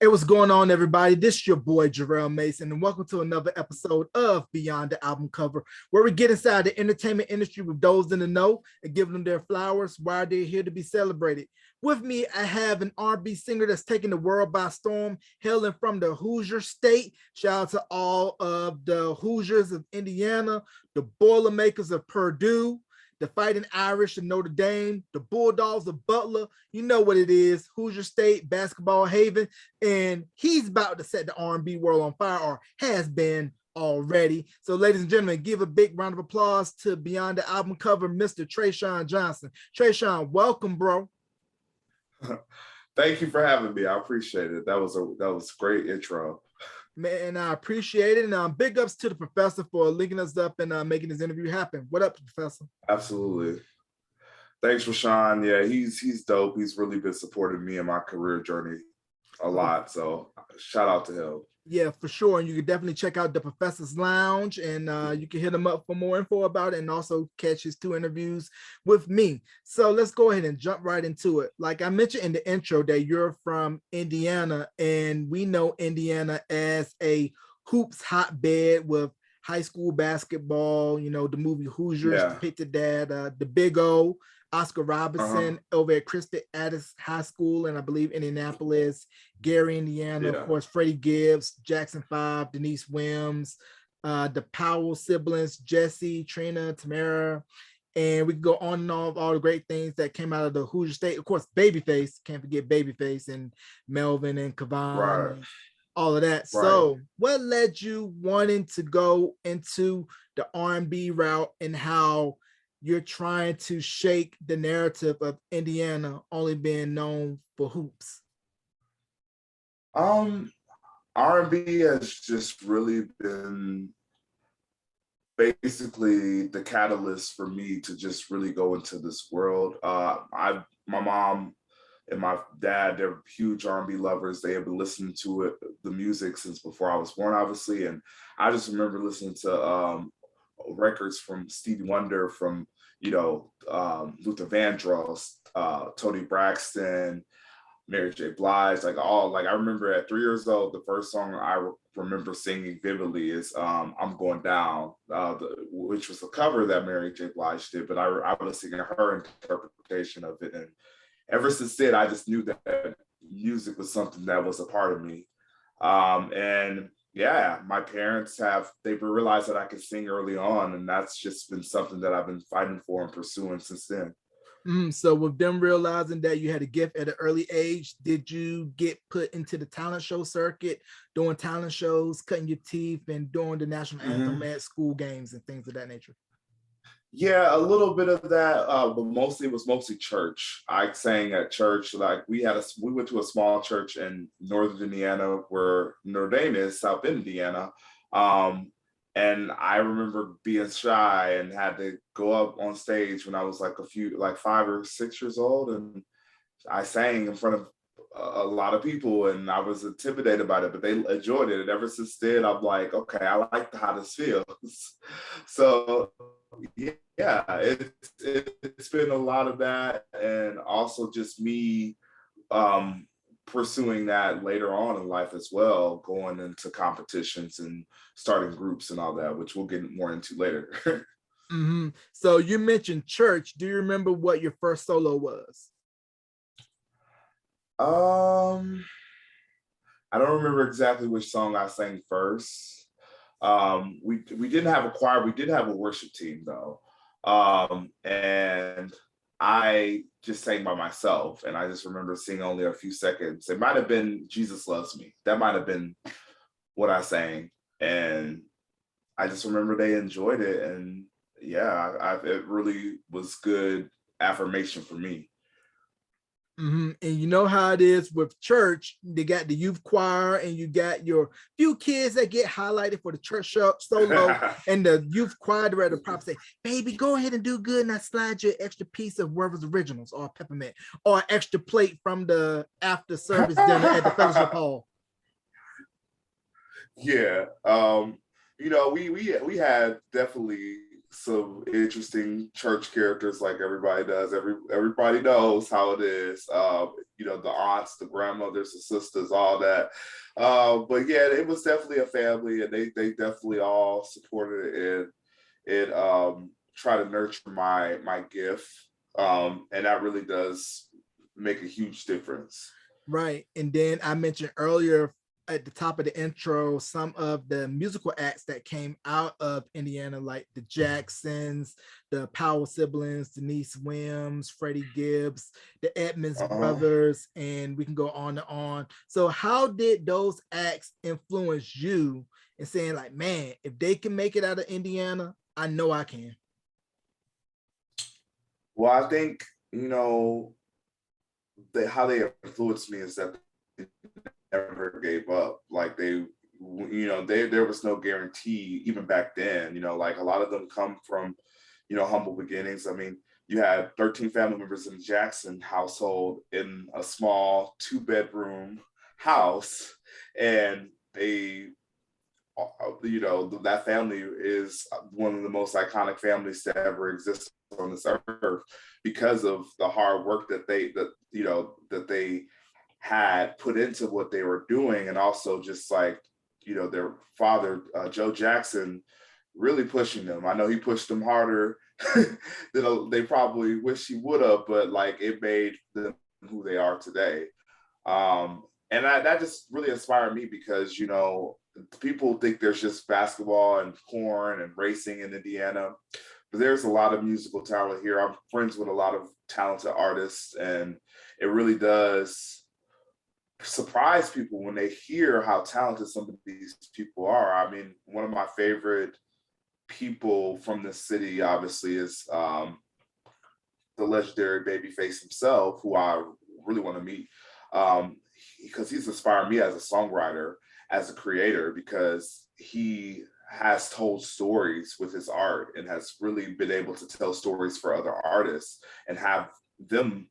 Hey, what's going on, everybody? This is your boy Jarrell Mason, and welcome to another episode of Beyond the Album Cover, where we get inside the entertainment industry with those in the know and give them their flowers while they're here to be celebrated. With me, I have an R&B singer that's taking the world by storm, hailing from the Hoosier State. Shout out to all of the Hoosiers of Indiana, the Boilermakers of Purdue, the Fighting Irish of Notre Dame, the Bulldogs of Butler. You know what it is, Hoosier State basketball haven, and he's about to set the R&B world on fire, or has been already. So, ladies and gentlemen, give a big round of applause to Beyond the Album Cover, Mr. TraiShaun Johnson. TraiShaun, welcome, bro. Thank you for having me. I appreciate it. That was a great intro. Man, I appreciate it. And big ups to the professor for linking us up and making this interview happen. What up, professor? Absolutely. Thanks, Rashawn. Yeah, he's dope. He's really been supporting me in my career journey a lot. So shout out to him. Yeah, for sure. And you can definitely check out the Professor's Lounge, and you can hit him up for more info about it, and also catch his 2 interviews with me. So let's go ahead and jump right into it. Like I mentioned in the intro that you're from Indiana, and we know Indiana as a hoops hotbed with high school basketball. You know, the movie Hoosiers depicted that, the Big O, Oscar Robertson over at Christie Addis High School, and I believe Indianapolis, Gary, Indiana, of course, Freddie Gibbs, Jackson 5, Denise Wims, the Powell siblings, Jesse, Trina, Tamara, and we can go on and on of all the great things that came out of the Hoosier State. Of course, Babyface, can't forget Babyface, and Melvin and Kavan, and all of that. So what led you wanting to go into the R&B route, and how you're trying to shake the narrative of Indiana only being known for hoops? R&B has just really been basically the catalyst for me to just really go into this world. My mom and my dad, they're huge R&B lovers. They have been listening to the music since before I was born, obviously. And I just remember listening to records from Stevie Wonder, from Luther Vandross, Tony Braxton, Mary J. Blige, I remember at 3 years old, the first song I remember singing vividly is I'm Going Down, which was a cover that Mary J. Blige did, but I was singing her interpretation of it. And ever since then, I just knew that music was something that was a part of me. And yeah, my parents they've realized that I could sing early on, and that's just been something that I've been fighting for and pursuing since then. So with them realizing that you had a gift at an early age, did you get put into the talent show circuit, doing talent shows, cutting your teeth, and doing the national anthem at school games and things of that nature? Yeah, a little bit of that, but it was mostly church. I sang at church. Like we went to a small church in northern Indiana, where Notre Dame is, South Indiana. And I remember being shy and had to go up on stage when I was like 5 or 6 years old, and I sang in front of a lot of people, and I was intimidated by it, but they enjoyed it. And ever since then, I'm like, okay, I like how this feels. So yeah, it's been a lot of that, and also just me pursuing that later on in life as well, going into competitions and starting groups and all that, which we'll get more into later. So you mentioned church. Do you remember what your first solo was? I don't remember exactly which song I sang first. We didn't have a choir. We did have a worship team though. And I just sang by myself, and I just remember singing only a few seconds. It might have been Jesus Loves Me. That might have been what I sang. And I just remember they enjoyed it. And yeah, it really was good affirmation for me. And you know how it is with church. They got the youth choir, and you got your few kids that get highlighted for the church solo, and the youth choir director probably say, baby, go ahead and do good, and I slide you an extra piece of Werther's Originals or peppermint, or an extra plate from the after service dinner at the fellowship hall. Yeah, we had definitely some interesting church characters like everybody does. Everybody knows how it is. The aunts, the grandmothers, the sisters, all that. But yeah, it was definitely a family, and they definitely all supported it and try to nurture my gift. And that really does make a huge difference. Right. And then I mentioned earlier at the top of the intro some of the musical acts that came out of Indiana, like the Jacksons, the Powell siblings, Denise Williams, Freddie Gibbs, the Edmonds brothers, and we can go on and on. So how did those acts influence you in saying like, man, if they can make it out of Indiana, I know I can? Well, I think, how they influenced me is that they never gave up. Like there was no guarantee even back then. Like a lot of them come from, humble beginnings. I mean, you had 13 family members in the Jackson household in a small 2-bedroom house, and they, that family is one of the most iconic families to ever exist on this earth because of the hard work that they had put into what they were doing, and also just like their father Joe Jackson really pushing them. I know he pushed them harder than they probably wish he would have, but like it made them who they are today. And that just really inspired me because people think there's just basketball and porn and racing in Indiana, but there's a lot of musical talent here. I'm friends with a lot of talented artists, and it really does surprise people when they hear how talented some of these people are. I mean, one of my favorite people from the city, obviously, is the legendary Babyface himself, who I really want to meet, because he's inspired me as a songwriter, as a creator, because he has told stories with his art and has really been able to tell stories for other artists and have them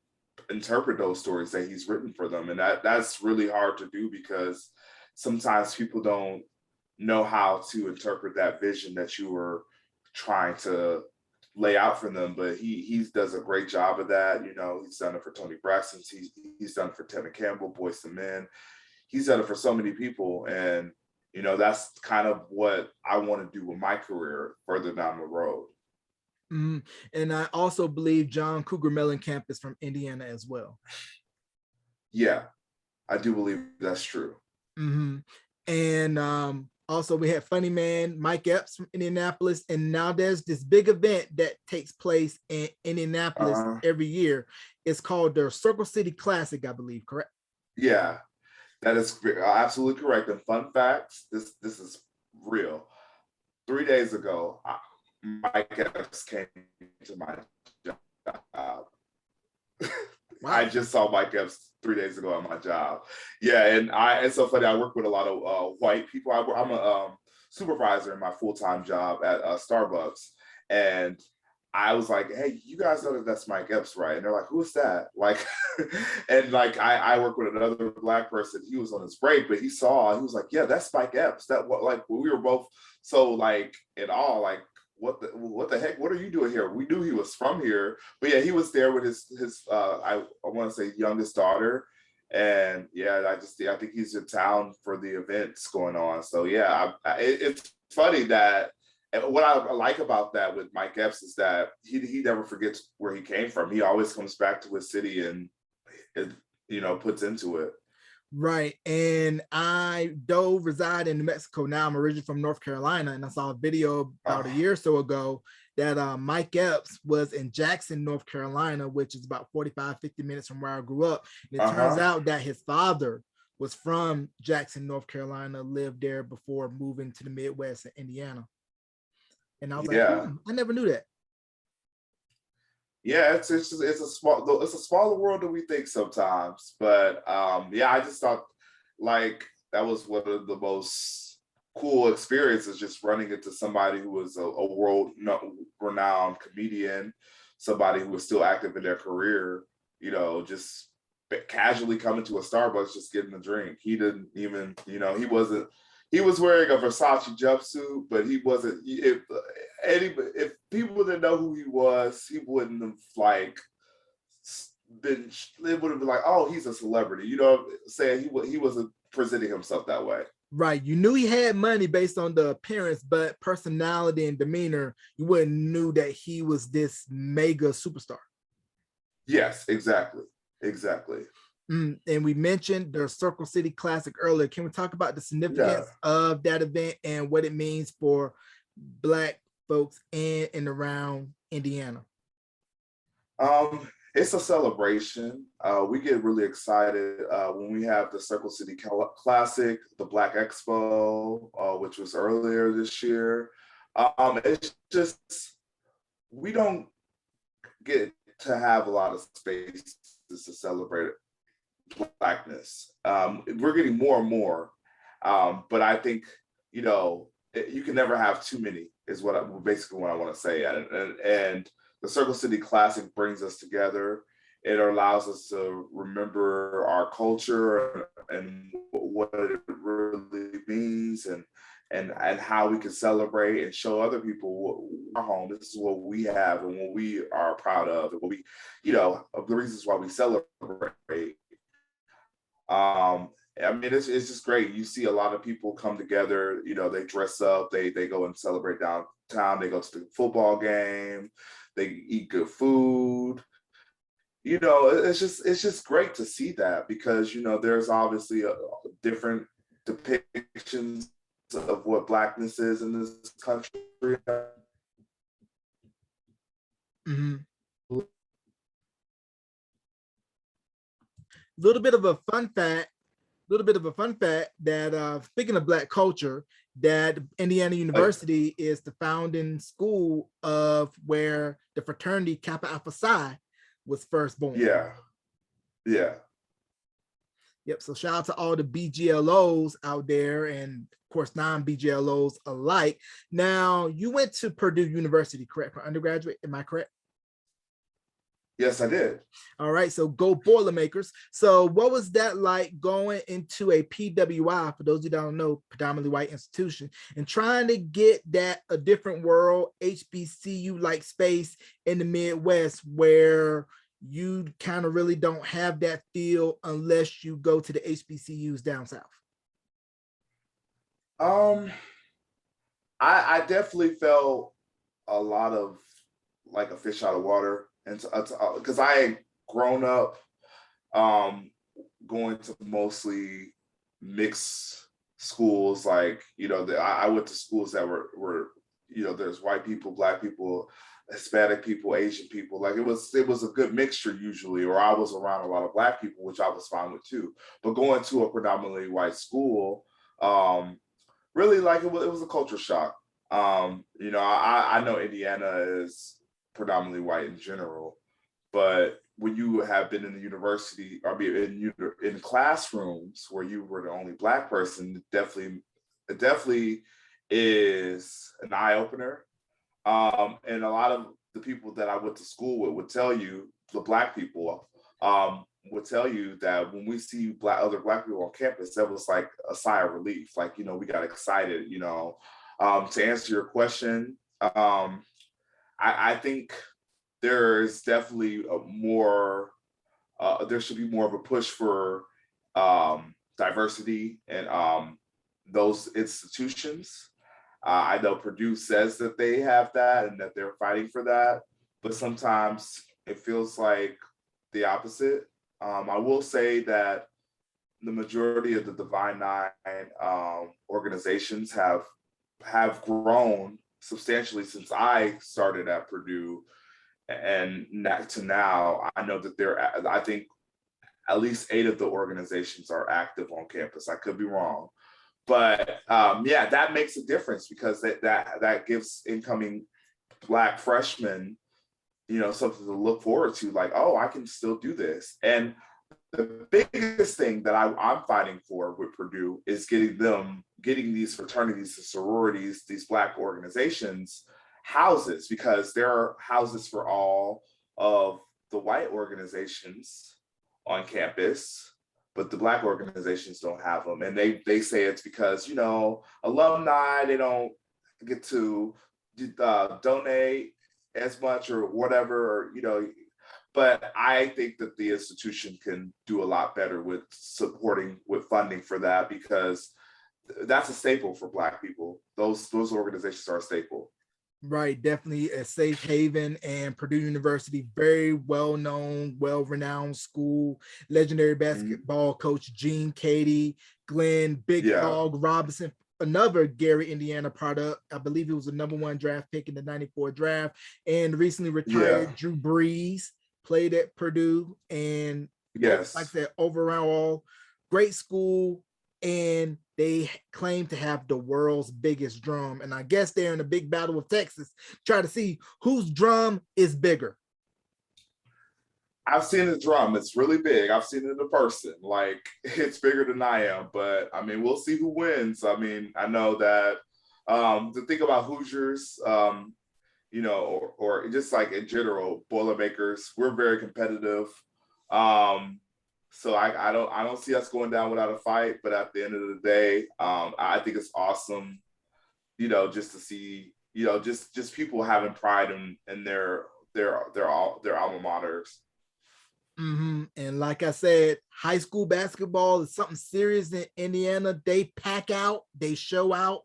interpret those stories that he's written for them. And that's really hard to do because sometimes people don't know how to interpret that vision that you were trying to lay out for them. But he does a great job of that. He's done it for Tony Braxton. He's done it for Tevin Campbell, Boyz II Men. He's done it for so many people. And, that's kind of what I want to do with my career further down the road. Mm-hmm. And I also believe John Cougar Mellencamp is from Indiana as well. Yeah, I do believe that's true. Mm-hmm. And also we had Funny Man Mike Epps from Indianapolis, and now there's this big event that takes place in Indianapolis every year. It's called the Circle City Classic, I believe, correct? Yeah, that is absolutely correct. And fun facts, this is real. 3 days ago, Mike Epps came to my job. Wow. I just saw Mike Epps 3 days ago at my job. Yeah, and it's so funny. I work with a lot of white people. I'm a supervisor in my full-time job at Starbucks, and I was like, "Hey, you guys know that that's Mike Epps, right?" And they're like, "Who's that?" Like, and like I work with another Black person. He was on his break, but he was like, "Yeah, that's Mike Epps." We were both so like in awe, like, what the heck? What are you doing here? We knew he was from here, but yeah, he was there with his I want to say youngest daughter, and yeah, I think he's in town for the events going on. So yeah, it's funny that. And what I like about that with Mike Epps is that he never forgets where he came from. He always comes back to his city and puts into it. Right. And I reside in New Mexico now. I'm originally from North Carolina, and I saw a video about a year or so ago that Mike Epps was in Jackson, North Carolina, which is about 45, 50 minutes from where I grew up. And it turns out that his father was from Jackson, North Carolina, lived there before moving to the Midwest in Indiana. And I was like, I never knew that. Yeah, it's a smaller world than we think sometimes. But I just thought like that was one of the most cool experiences, just running into somebody who was a world renowned comedian, somebody who was still active in their career, just casually coming to a Starbucks, just getting a drink. He didn't even, he wasn't, he was wearing a Versace jumpsuit, but he wasn't. If people didn't know who he was, he wouldn't have like been. It would have been like, oh, he's a celebrity. You know, saying he wasn't presenting himself that way. Right. You knew he had money based on the appearance, but personality and demeanor, you wouldn't knew that he was this mega superstar. Yes, exactly. Exactly. And we mentioned the Circle City Classic earlier. Can we talk about the significance of that event and what it means for Black folks in and around Indiana? It's a celebration. We get really excited when we have the Circle City Classic, the Black Expo, which was earlier this year. It's just, we don't get to have a lot of space to celebrate Blackness. We're getting more and more, but I think, you know, you can never have too many is basically what I want to say. And the Circle City Classic brings us together. It allows us to remember our culture and what it really means, and how we can celebrate and show other people our home. This is what we have and what we are proud of, and what we, you know, of the reasons why we celebrate. I mean, it's just great. You see a lot of people come together, you know, they dress up, they go and celebrate downtown, they go to the football game, they eat good food. You know, it's just great to see that, because, you know, there's obviously different depictions of what Blackness is in this country. Mm-hmm. Little bit of a fun fact that speaking of Black culture, that Indiana University is the founding school of where the fraternity Kappa Alpha Psi was first born. Yeah. Yep. So shout out to all the BGLOs out there, and of course non-BGLOs alike. Now, you went to Purdue University, correct, for undergraduate? Am I correct? Yes, I did. All right, so go Boilermakers. So what was that like going into a PWI, for those who don't know, predominantly white institution, and trying to get that a different world, HBCU-like space in the Midwest, where you kind of really don't have that feel unless you go to the HBCUs down south? I definitely felt a lot of like a fish out of water. And because I had grown up going to mostly mixed schools, like, you know, I went to schools that were, you know, there's white people, Black people, Hispanic people, Asian people. Like it was a good mixture usually, or I was around a lot of Black people, which I was fine with too. But going to a predominantly white school, really, like it was a culture shock. You know, I know Indiana is predominantly white in general, but when you have been in the university, or be in classrooms where you were the only Black person, it definitely is an eye opener. And a lot of the people that I went to school with would tell you, the Black people would tell you that when we see other Black people on campus, that was like a sigh of relief. Like, you know, we got excited. You know, to answer your question, I think there is definitely there should be more of a push for diversity in those institutions. I know Purdue says that they have that and that they're fighting for that, but sometimes it feels like the opposite. I will say that the majority of the Divine Nine organizations have grown substantially since I started at Purdue, and to now. I know that I think at least 8 of the organizations are active on campus. I could be wrong, but yeah, that makes a difference, because that gives incoming Black freshmen, you know, something to look forward to. Like, oh, I can still do this. And the biggest thing that I'm fighting for with Purdue is getting these fraternities and sororities, these Black organizations, houses, because there are houses for all of the white organizations on campus, but the Black organizations don't have them. And they say it's because, alumni, they don't get to donate as much or whatever, but I think that the institution can do a lot better with funding for that, because that's a staple for Black people. Those organizations are a staple. Right, definitely a safe haven, and Purdue University, very well-known, well-renowned school, legendary basketball coach Gene Katie, Glenn Big Dog Robinson, another Gary, Indiana product. I believe he was the #1 draft pick in the '94 draft, and recently retired Drew Brees played at Purdue, and like I said, overall, great school. And they claim to have the world's biggest drum. And I guess they're in a big battle with Texas, try to see whose drum is bigger. I've seen the drum. It's really big. I've seen it in person. Like, it's bigger than I am. But, I mean, we'll see who wins. I mean, I know that the thing about Hoosiers, or just like in general, Boilermakers, we're very competitive. So I don't see us going down without a fight, but at the end of the day, I think it's awesome, just to see, just people having pride in their alma maters. And like I said, high school basketball is something serious in Indiana. They pack out, they show out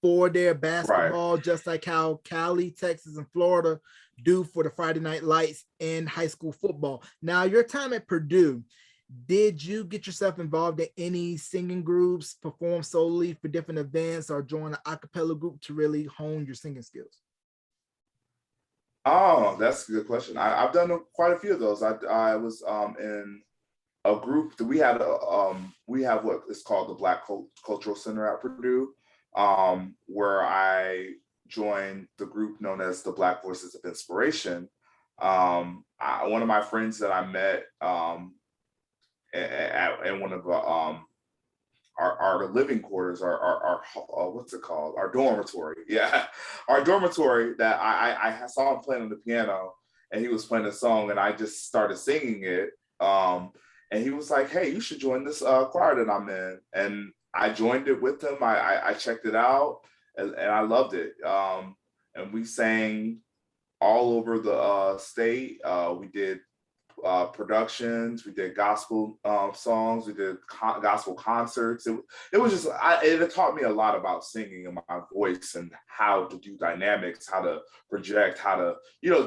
for their basketball, just like how Cali, Texas, and Florida do for the Friday Night Lights in high school football. Now, your time at Purdue, did you get yourself involved in any singing groups, perform solely for different events, or join an a cappella group to really hone your singing skills? Oh, that's a good question. I've done quite a few of those. I was in a group that we have what is called the Black Cultural Center at Purdue, where I joined the group known as the Black Voices of Inspiration. One of my friends that I met in one of our living quarters, our what's it called? Our dormitory. Yeah, our dormitory, that I saw him playing on the piano, and he was playing a song, and I just started singing it. And he was like, "Hey, you should join this choir that I'm in." And I joined it with him. I checked it out, and I loved it. And we sang all over the state. We did productions, we did gospel songs, we did gospel concerts. It was just, it taught me a lot about singing and my voice and how to do dynamics, how to project, how to,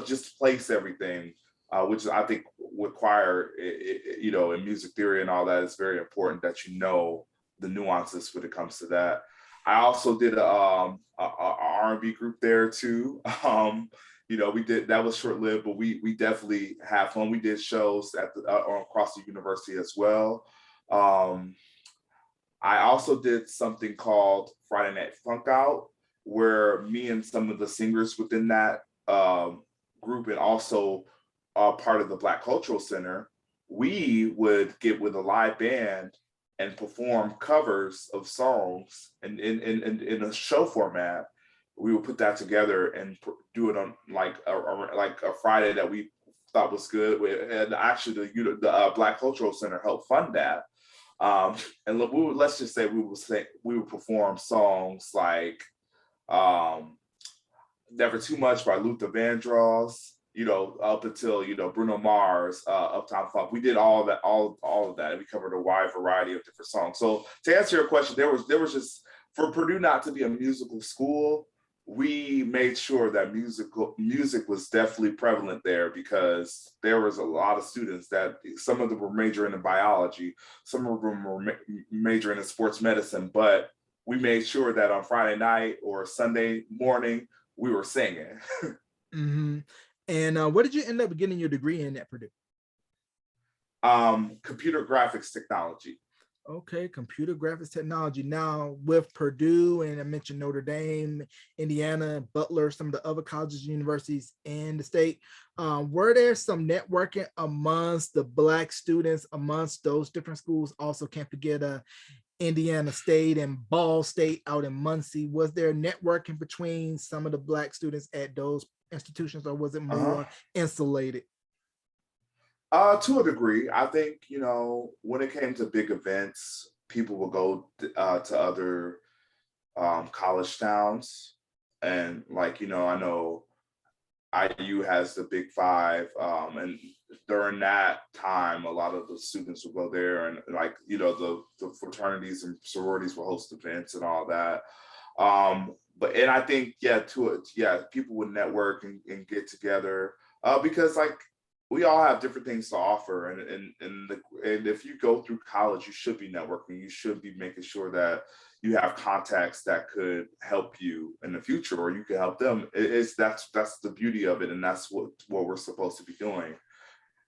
just place everything, which I think with choir, in music theory and all that, it's very important that the nuances when it comes to that. I also did a R&B group there too. We did, that was short-lived, but we definitely have fun. We did shows across the university as well. I also did something called Friday Night Funk Out, where me and some of the singers within that group, and also part of the Black Cultural Center, we would get with a live band and perform covers of songs in a show format. We would put that together and do it on like a Friday that we thought was good. And actually, the Black Cultural Center helped fund that. And let's just say we would perform songs like "Never Too Much" by Luther Vandross, up until Bruno Mars, Uptown Funk. We did all that, all of that, and we covered a wide variety of different songs. So to answer your question, there was just, for Purdue not to be a musical school, we made sure that music was definitely prevalent there, because there was a lot of students that some of them were majoring in biology, some of them were majoring in sports medicine, but we made sure that on Friday night or Sunday morning, we were singing. And what did you end up getting your degree in at Purdue? Computer graphics technology. Okay, computer graphics technology. Now with Purdue, and I mentioned Notre Dame, Indiana, Butler, some of the other colleges and universities in the state, were there some networking amongst the Black students amongst those different schools? Also can't forget Indiana State and Ball State out in Muncie. Was there networking between some of the Black students at those institutions, or was it more insulated? To a degree, I think, when it came to big events, people will go to other college towns. And like, I know IU has the Big Five, and during that time, a lot of the students will go there, and like, the fraternities and sororities will host events and all that. But and I think, yeah, people would network and get together, because like we all have different things to offer, and if you go through college, you should be networking. You should be making sure that you have contacts that could help you in the future, or you can help them. That's the beauty of it, and that's what we're supposed to be doing.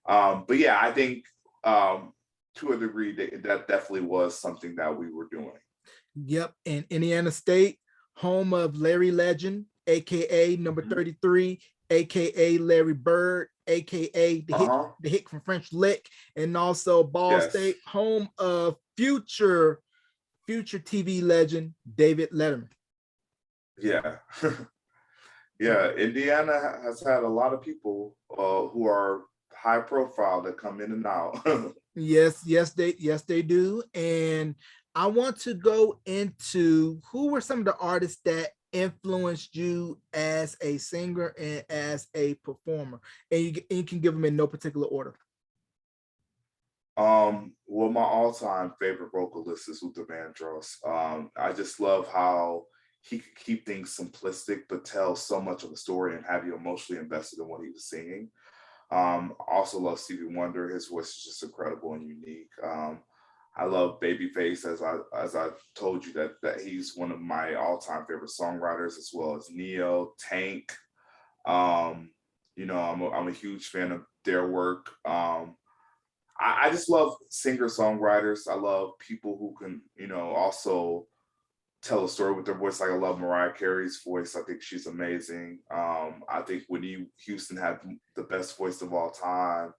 But yeah, I think, to a degree that definitely was something that we were doing. Yep, in Indiana State, home of Larry Legend, aka number 33, aka Larry Bird, aka the hit from French Lick, and also Ball Yes. State, home of future TV legend David Letterman. Yeah. Yeah, Indiana has had a lot of people who are high profile that come in and out. Yes, they do. And I want to go into who were some of the artists that influenced you as a singer and as a performer, and you can give them in no particular order. Well, my all-time favorite vocalist is Luther Vandross. I just love how he could keep things simplistic but tell so much of a story and have you emotionally invested in what he was singing. I also love Stevie Wonder. His voice is just incredible and unique. I love Babyface, as I told you that he's one of my all-time favorite songwriters, as well as Neo, Tank. I'm a huge fan of their work. I just love singer-songwriters. I love people who can, also tell a story with their voice. Like I love Mariah Carey's voice. I think she's amazing. I think Whitney Houston had the best voice of all time.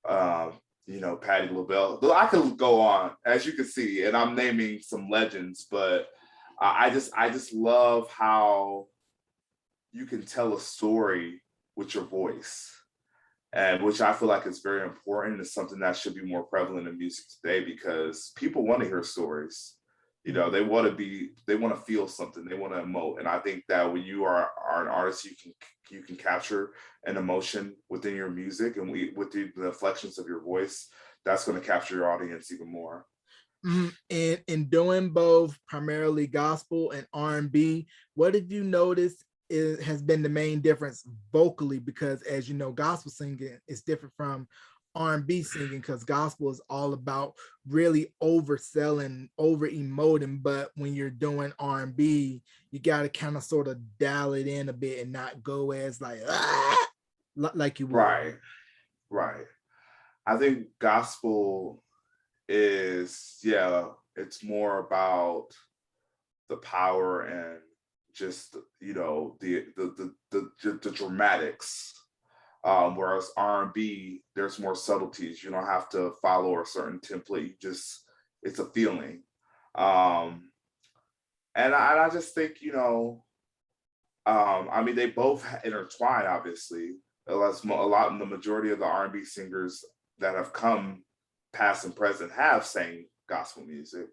Patti LaBelle. I could go on, as you can see, and I'm naming some legends, but I just love how you can tell a story with your voice, and which I feel like is very important. It's something that should be more prevalent in music today, because people want to hear stories. They want to feel something, they want to emote. And I think that when you are an artist, you can capture an emotion within your music, and with the inflections of your voice, that's going to capture your audience even more. And in doing both primarily gospel and R&B, what did you notice has been the main difference vocally? Because as you know, gospel singing is different from R&B singing, because gospel is all about really overselling, over emoting. But when you're doing R&B, you got to kind of sort of dial it in a bit and not go as like you would. Right. I think gospel is, it's more about the power and just, the dramatics. Whereas R&B, there's more subtleties. You don't have to follow a certain template. It's a feeling. And I just think, they both intertwine, obviously. The majority of the R&B singers that have come past and present have sang gospel music.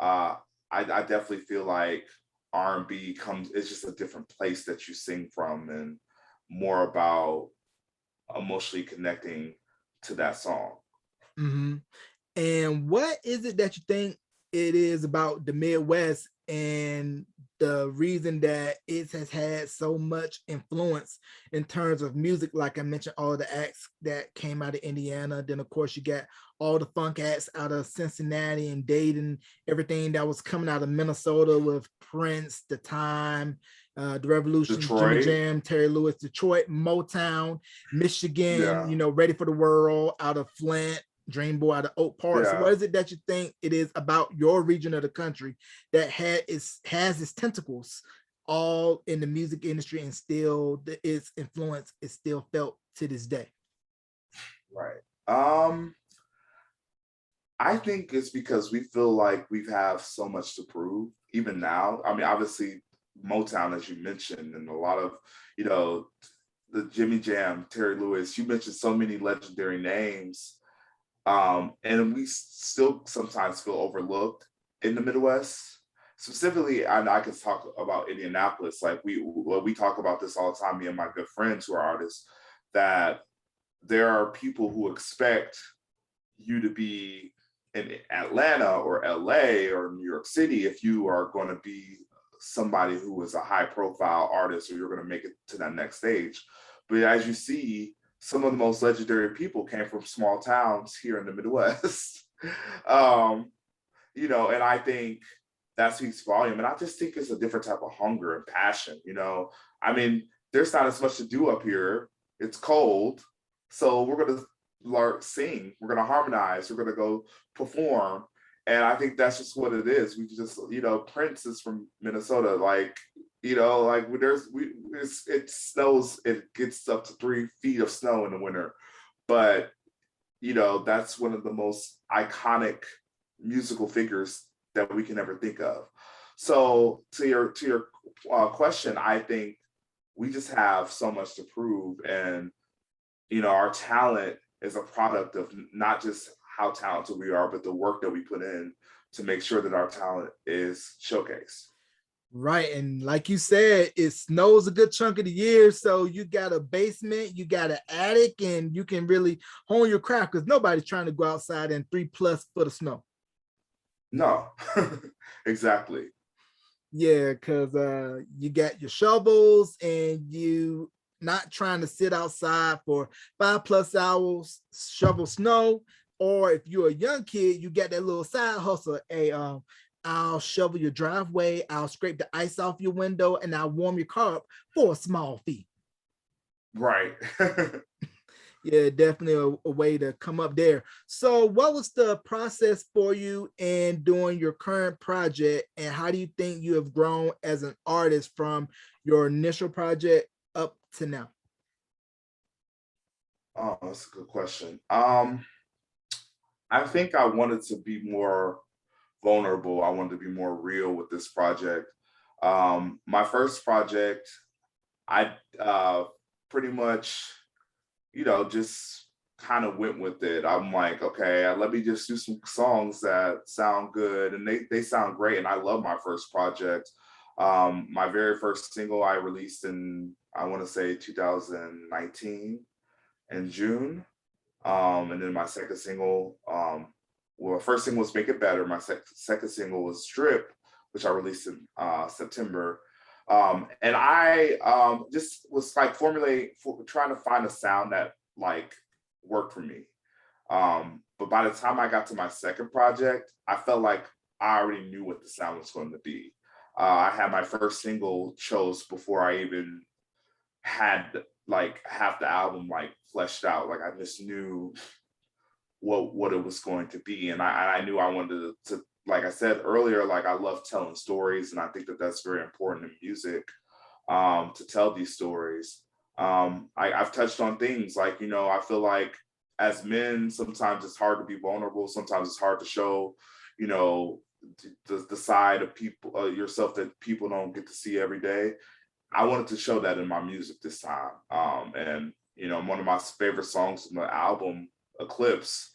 I definitely feel like R&B it's just a different place that you sing from, and more about emotionally connecting to that song. Mm-hmm. And what is it that you think it is about the Midwest and the reason that it has had so much influence in terms of music? Like I mentioned, all the acts that came out of Indiana. Then, of course, you got all the funk acts out of Cincinnati and Dayton, everything that was coming out of Minnesota with Prince, The Time, The Revolution, Jimmy Jam, Terry Lewis, Detroit, Motown, Michigan, Ready for the World out of Flint, Dream Boy out of Oak Park. So what is it that you think it is about your region of the country that has its tentacles all in the music industry, and still its influence is still felt to this day? Right. I think it's because we feel like we have so much to prove, even now. I mean, obviously, Motown, as you mentioned, and a lot of, the Jimmy Jam, Terry Lewis. You mentioned so many legendary names, and we still sometimes feel overlooked in the Midwest. Specifically, and I can talk about Indianapolis. Like we talk about this all the time, me and my good friends who are artists, that there are people who expect you to be in Atlanta or LA or New York City if you are going to be somebody who is a high profile artist or you're going to make it to that next stage. But as you see, some of the most legendary people came from small towns here in the Midwest. You know, and I think that speaks volume. And I just think it's a different type of hunger and passion. You know, I mean, there's not as much to do up here. It's cold. So we're going to sing, we're going to harmonize, we're going to go perform. And I think that's just what it is. We just, you know, Prince is from Minnesota. Like, you know, like it snows, it gets up to 3 feet of snow in the winter. But, you know, that's one of the most iconic musical figures that we can ever think of. So to your question, I think we just have so much to prove. And, you know, our talent is a product of not just how talented we are, but the work that we put in to make sure that our talent is showcased. Right. And like you said, it snows a good chunk of the year. So you got a basement, you got an attic, and you can really hone your craft because nobody's trying to go outside in 3+ foot of snow. No, exactly. Yeah, because you got your shovels and you not trying to sit outside for 5+ hours, shovel snow. Or if you're a young kid, you get that little side hustle. Hey, I'll shovel your driveway, I'll scrape the ice off your window, and I'll warm your car up for a small fee. Right. Yeah, definitely a way to come up there. So what was the process for you in doing your current project, and how do you think you have grown as an artist from your initial project up to now? Oh, that's a good question. I think I wanted to be more vulnerable. I wanted to be more real with this project. My first project, I pretty much, you know, just kind of went with it. I'm like, okay, let me just do some songs that sound good, and they sound great. And I love my first project. My very first single I released in, I want to say 2019 in June. And then my second single, well, first single was Make It Better. My second single was Strip, which I released in September. And I just was like trying to find a sound that like worked for me. But by the time I got to my second project, I felt like I already knew what the sound was going to be. I had my first single chose before I even had like half the album like fleshed out. Like I just knew what it was going to be, and I knew I wanted to, like I said earlier, like I love telling stories, and I think that that's very important in music, to tell these stories. I've touched on things like, you know, I feel like as men, sometimes it's hard to be vulnerable. Sometimes it's hard to show, you know, the side of people, yourself, that people don't get to see every day. I wanted to show that in my music this time. And, you know, one of my favorite songs from the album, Eclipse,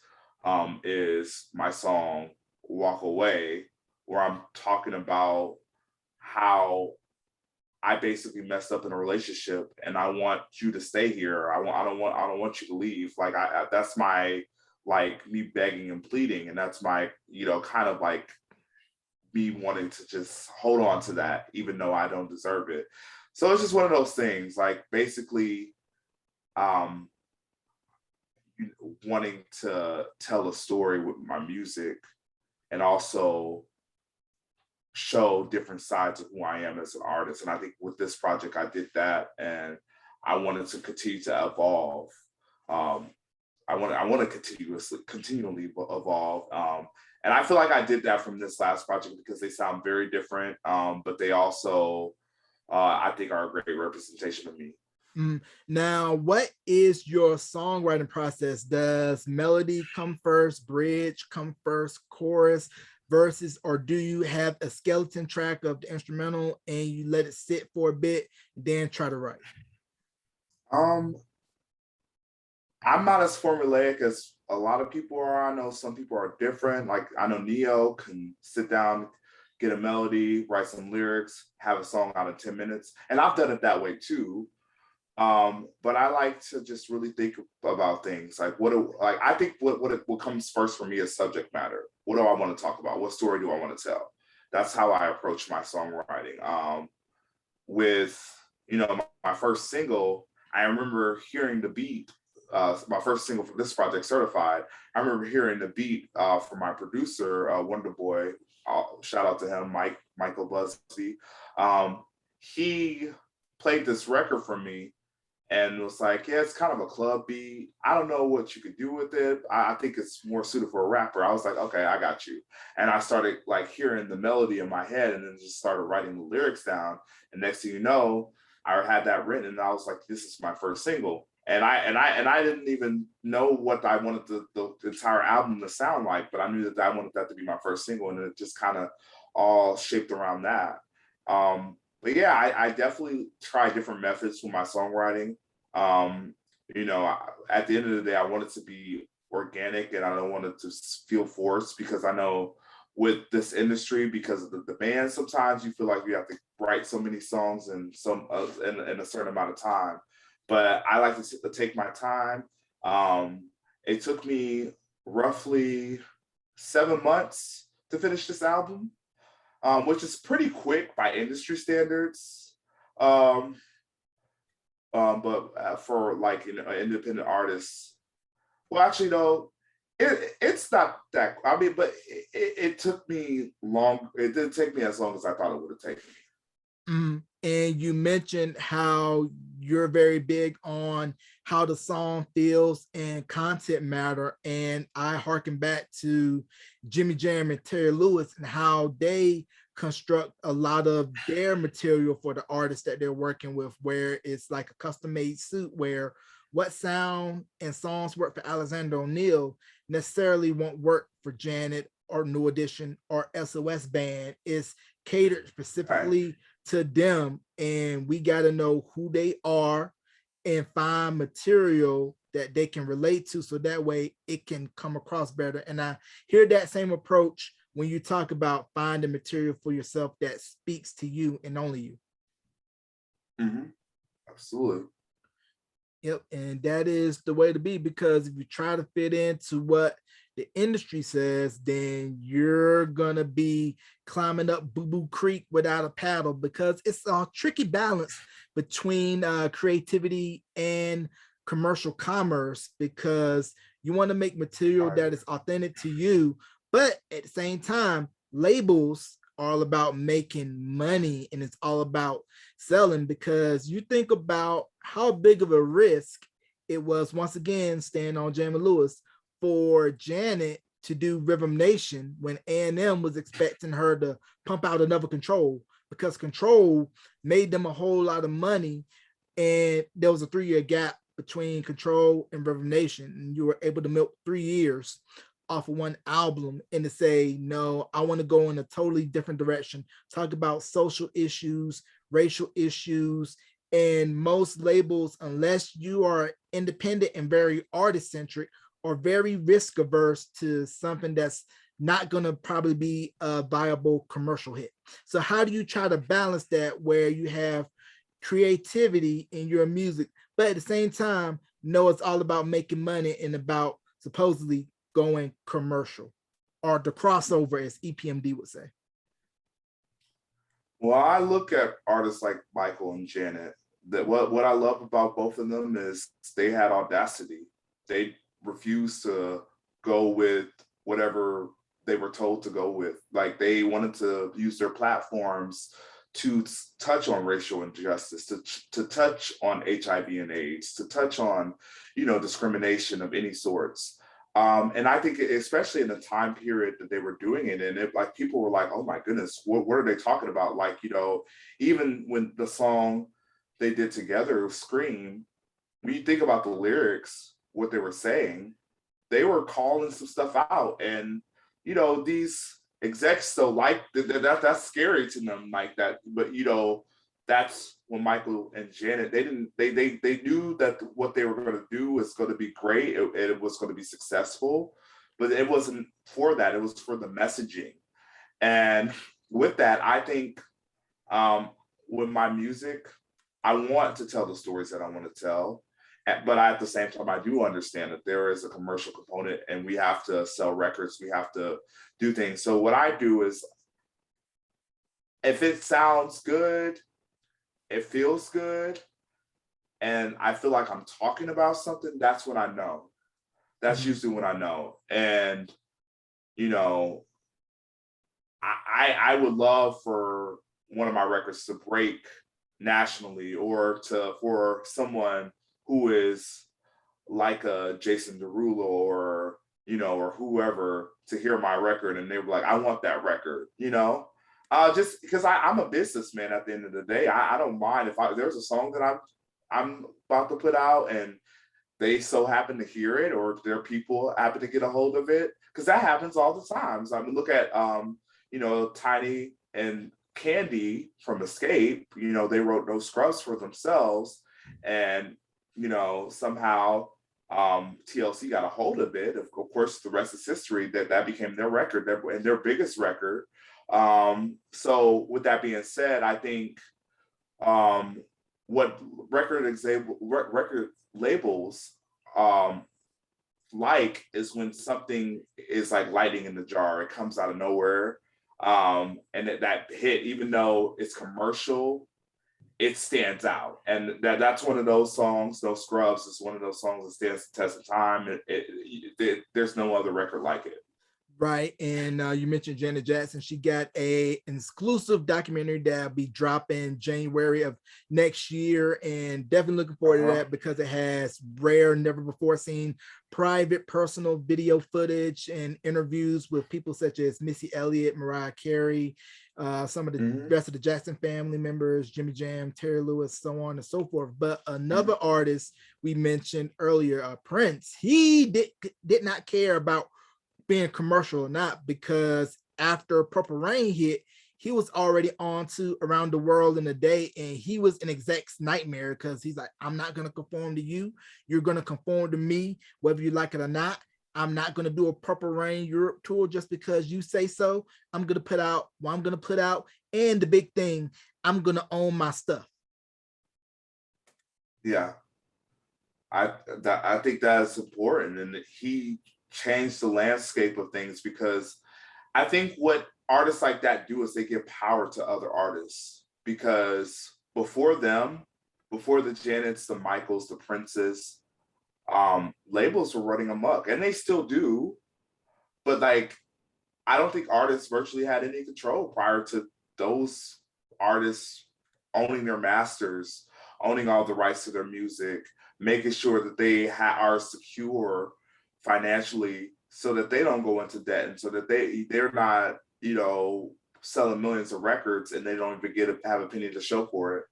is my song, Walk Away, where I'm talking about how I basically messed up in a relationship and I want you to stay here. I don't want you to leave. Like that's my, like me begging and pleading. And that's my, you know, kind of like me wanting to just hold on to that, even though I don't deserve it. So it's just one of those things, like basically wanting to tell a story with my music and also show different sides of who I am as an artist. And I think with this project, I did that, and I wanted to continue to evolve. I want to continually evolve. And I feel like I did that from this last project because they sound very different, but they also, I think, are a great representation of me. Now, what is your songwriting process? Does melody come first, bridge come first, chorus, verses, or do you have a skeleton track of the instrumental and you let it sit for a bit, then try to write? Um, I'm not as formulaic as a lot of people are. I know some people are different. Like I know Neo can sit down, get a melody, write some lyrics, have a song out in 10 minutes. And I've done it that way too. But I like to just really think about things like I think what comes first for me is subject matter. What do I want to talk about? What story do I want to tell? That's how I approach my songwriting. With my first single, I remember hearing the beat. My first single for this project, Certified. I remember hearing the beat from my producer, Wonder Boy. Shout out to him, Michael Busby. He played this record for me and was like, yeah, it's kind of a club beat. I don't know what you could do with it. I think it's more suited for a rapper. I was like, okay, I got you. And I started like hearing the melody in my head and then just started writing the lyrics down. And next thing you know, I had that written and I was like, this is my first single. And I didn't even know what I wanted the entire album to sound like, but I knew that I wanted that to be my first single. And it just kind of all shaped around that. But yeah, I definitely try different methods with my songwriting. At the end of the day, I want it to be organic and I don't want it to feel forced because I know with this industry, because of the demand, sometimes you feel like you have to write so many songs in in a certain amount of time. But I like to take my time. It took me roughly 7 months to finish this album, which is pretty quick by industry standards. But for like an independent artist, well, actually, no, it's not that. I mean, but it took me long. It didn't take me as long as I thought it would have taken me. And you mentioned how you're very big on how the song feels and content matter. And I harken back to Jimmy Jam and Terry Lewis and how they construct a lot of their material for the artists that they're working with, where it's like a custom made suit where what sound and songs work for Alexander O'Neal necessarily won't work for Janet or New Edition or SOS Band. It's catered specifically Right. to them, and we got to know who they are and find material that they can relate to so that way it can come across better. And I hear that same approach when you talk about finding material for yourself that speaks to you and only you. Mm-hmm. Absolutely. Yep, and that is the way to be, because if you try to fit into what the industry says, then you're gonna be climbing up boo-boo creek without a paddle, because it's a tricky balance between creativity and commercial commerce, because you want to make material that is authentic to you, but at the same time, labels are all about making money and it's all about selling, because you think about how big of a risk it was, once again, staying on Jamie Lewis, for Janet to do Rhythm Nation when A&M was expecting her to pump out another Control, because Control made them a whole lot of money and there was a 3-year gap between Control and Rhythm Nation, and you were able to milk 3 years off of one album, and to say, no, I want to go in a totally different direction, talk about social issues, racial issues. And most labels, unless you are independent and very artist centric, are very risk averse to something that's not going to probably be a viable commercial hit. So how do you try to balance that where you have creativity in your music, but at the same time, know it's all about making money and about supposedly going commercial, or the crossover, as EPMD would say? Well, I look at artists like Michael and Janet. That what I love about both of them is they had audacity. They refused to go with whatever they were told to go with. Like they wanted to use their platforms to touch on racial injustice, to touch on HIV and AIDS, to touch on, discrimination of any sorts. And I think, especially in the time period that they were doing it in, it like people were like, "Oh my goodness, what are they talking about?" Like, even when the song they did together, "Scream," when you think about the lyrics, what they were saying, they were calling some stuff out, and these execs still like that's scary to them, like that. But that's when Michael and Janet, they knew that what they were going to do was going to be great. It was going to be successful, but it wasn't for that. It was for the messaging. And with that, I think with my music, I want to tell the stories that I want to tell. But at the same time, I do understand that there is a commercial component and we have to sell records. We have to do things. So what I do is, if it sounds good, it feels good, and I feel like I'm talking about something, that's when I know. That's usually when I know. And, you know, I would love for one of my records to break nationally, or for someone who is like a Jason Derulo or, you know, or whoever to hear my record and they were like, I want that record, you know? Just because I'm a businessman at the end of the day. I don't mind if there's a song that I'm about to put out and they so happen to hear it, or their people happen to get a hold of it, because that happens all the times. I mean, look at you know, Tiny and Candy from Escape. You know, they wrote No Scrubs for themselves, and you know, somehow TLC got a hold of it. Of course, the rest is history. That became their record, and their biggest record. So with that being said, I think what record labels like is when something is like lighting in the jar. It comes out of nowhere, and that hit, even though it's commercial, it stands out. And that's one of those songs. No Scrubs is one of those songs that stands the test of time. There's no other record like it. Right. And you mentioned Janet Jackson. She got an exclusive documentary that'll be dropping January of next year. And definitely looking forward to that, because it has rare, never before seen private, personal video footage and interviews with people such as Missy Elliott, Mariah Carey, some of the rest of the Jackson family members, Jimmy Jam, Terry Lewis, so on and so forth. But another artist we mentioned earlier, Prince, he did not care about being commercial or not, because after Purple Rain hit, he was already on to Around the World in a Day, and he was an exec's nightmare, because he's like, I'm not going to conform to you. You're going to conform to me, whether you like it or not. I'm not going to do a Purple Rain Europe tour just because you say so. I'm going to put out what I'm going to put out. And the big thing, I'm going to own my stuff. Yeah. I think that's important. And he changed the landscape of things, because I think what artists like that do is they give power to other artists, because before them, before the Janets, the Michaels, the Princes, labels were running amok, and they still do, but like, I don't think artists virtually had any control prior to those artists owning their masters, owning all the rights to their music, making sure that they are secure financially, so that they don't go into debt, and so that they're not, you know, selling millions of records and they don't even have a penny to show for it.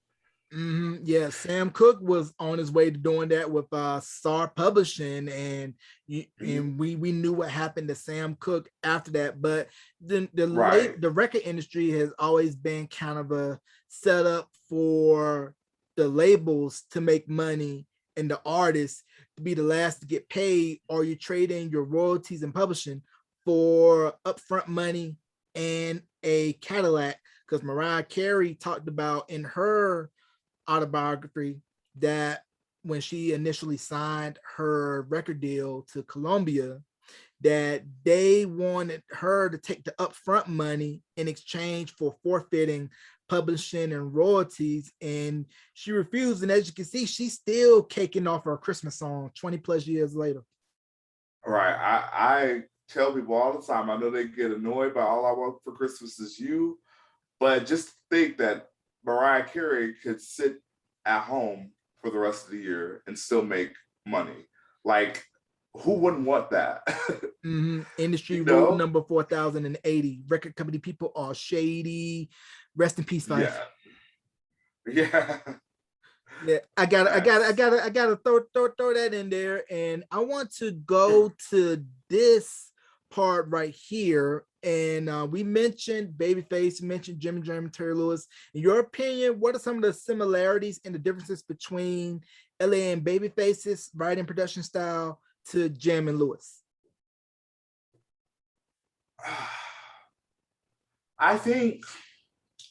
Yeah, Sam Cooke was on his way to doing that with Star Publishing, and we knew what happened to Sam Cooke after that. But the record industry has always been kind of a setup for the labels to make money and the artists to be the last to get paid, or you trade in your royalties and publishing for upfront money and a Cadillac. Because Mariah Carey talked about in her autobiography that when she initially signed her record deal to Columbia, that they wanted her to take the upfront money in exchange for forfeiting publishing and royalties, and she refused. And as you can see, she's still caking off her Christmas song 20 plus years later. Right. I tell people all the time, I know they get annoyed by All I Want for Christmas Is You, but just think that Mariah Carey could sit at home for the rest of the year and still make money. Like, who wouldn't want that? Industry rule number 4080. Record company people are shady. Rest in peace, Fife. Yeah. I gotta throw that in there. And I want to go to this part right here. And we mentioned Babyface, mentioned Jimmy Jam and Terry Lewis. In your opinion, what are some of the similarities and the differences between LA and Babyface's writing production style to Jam and Lewis? I think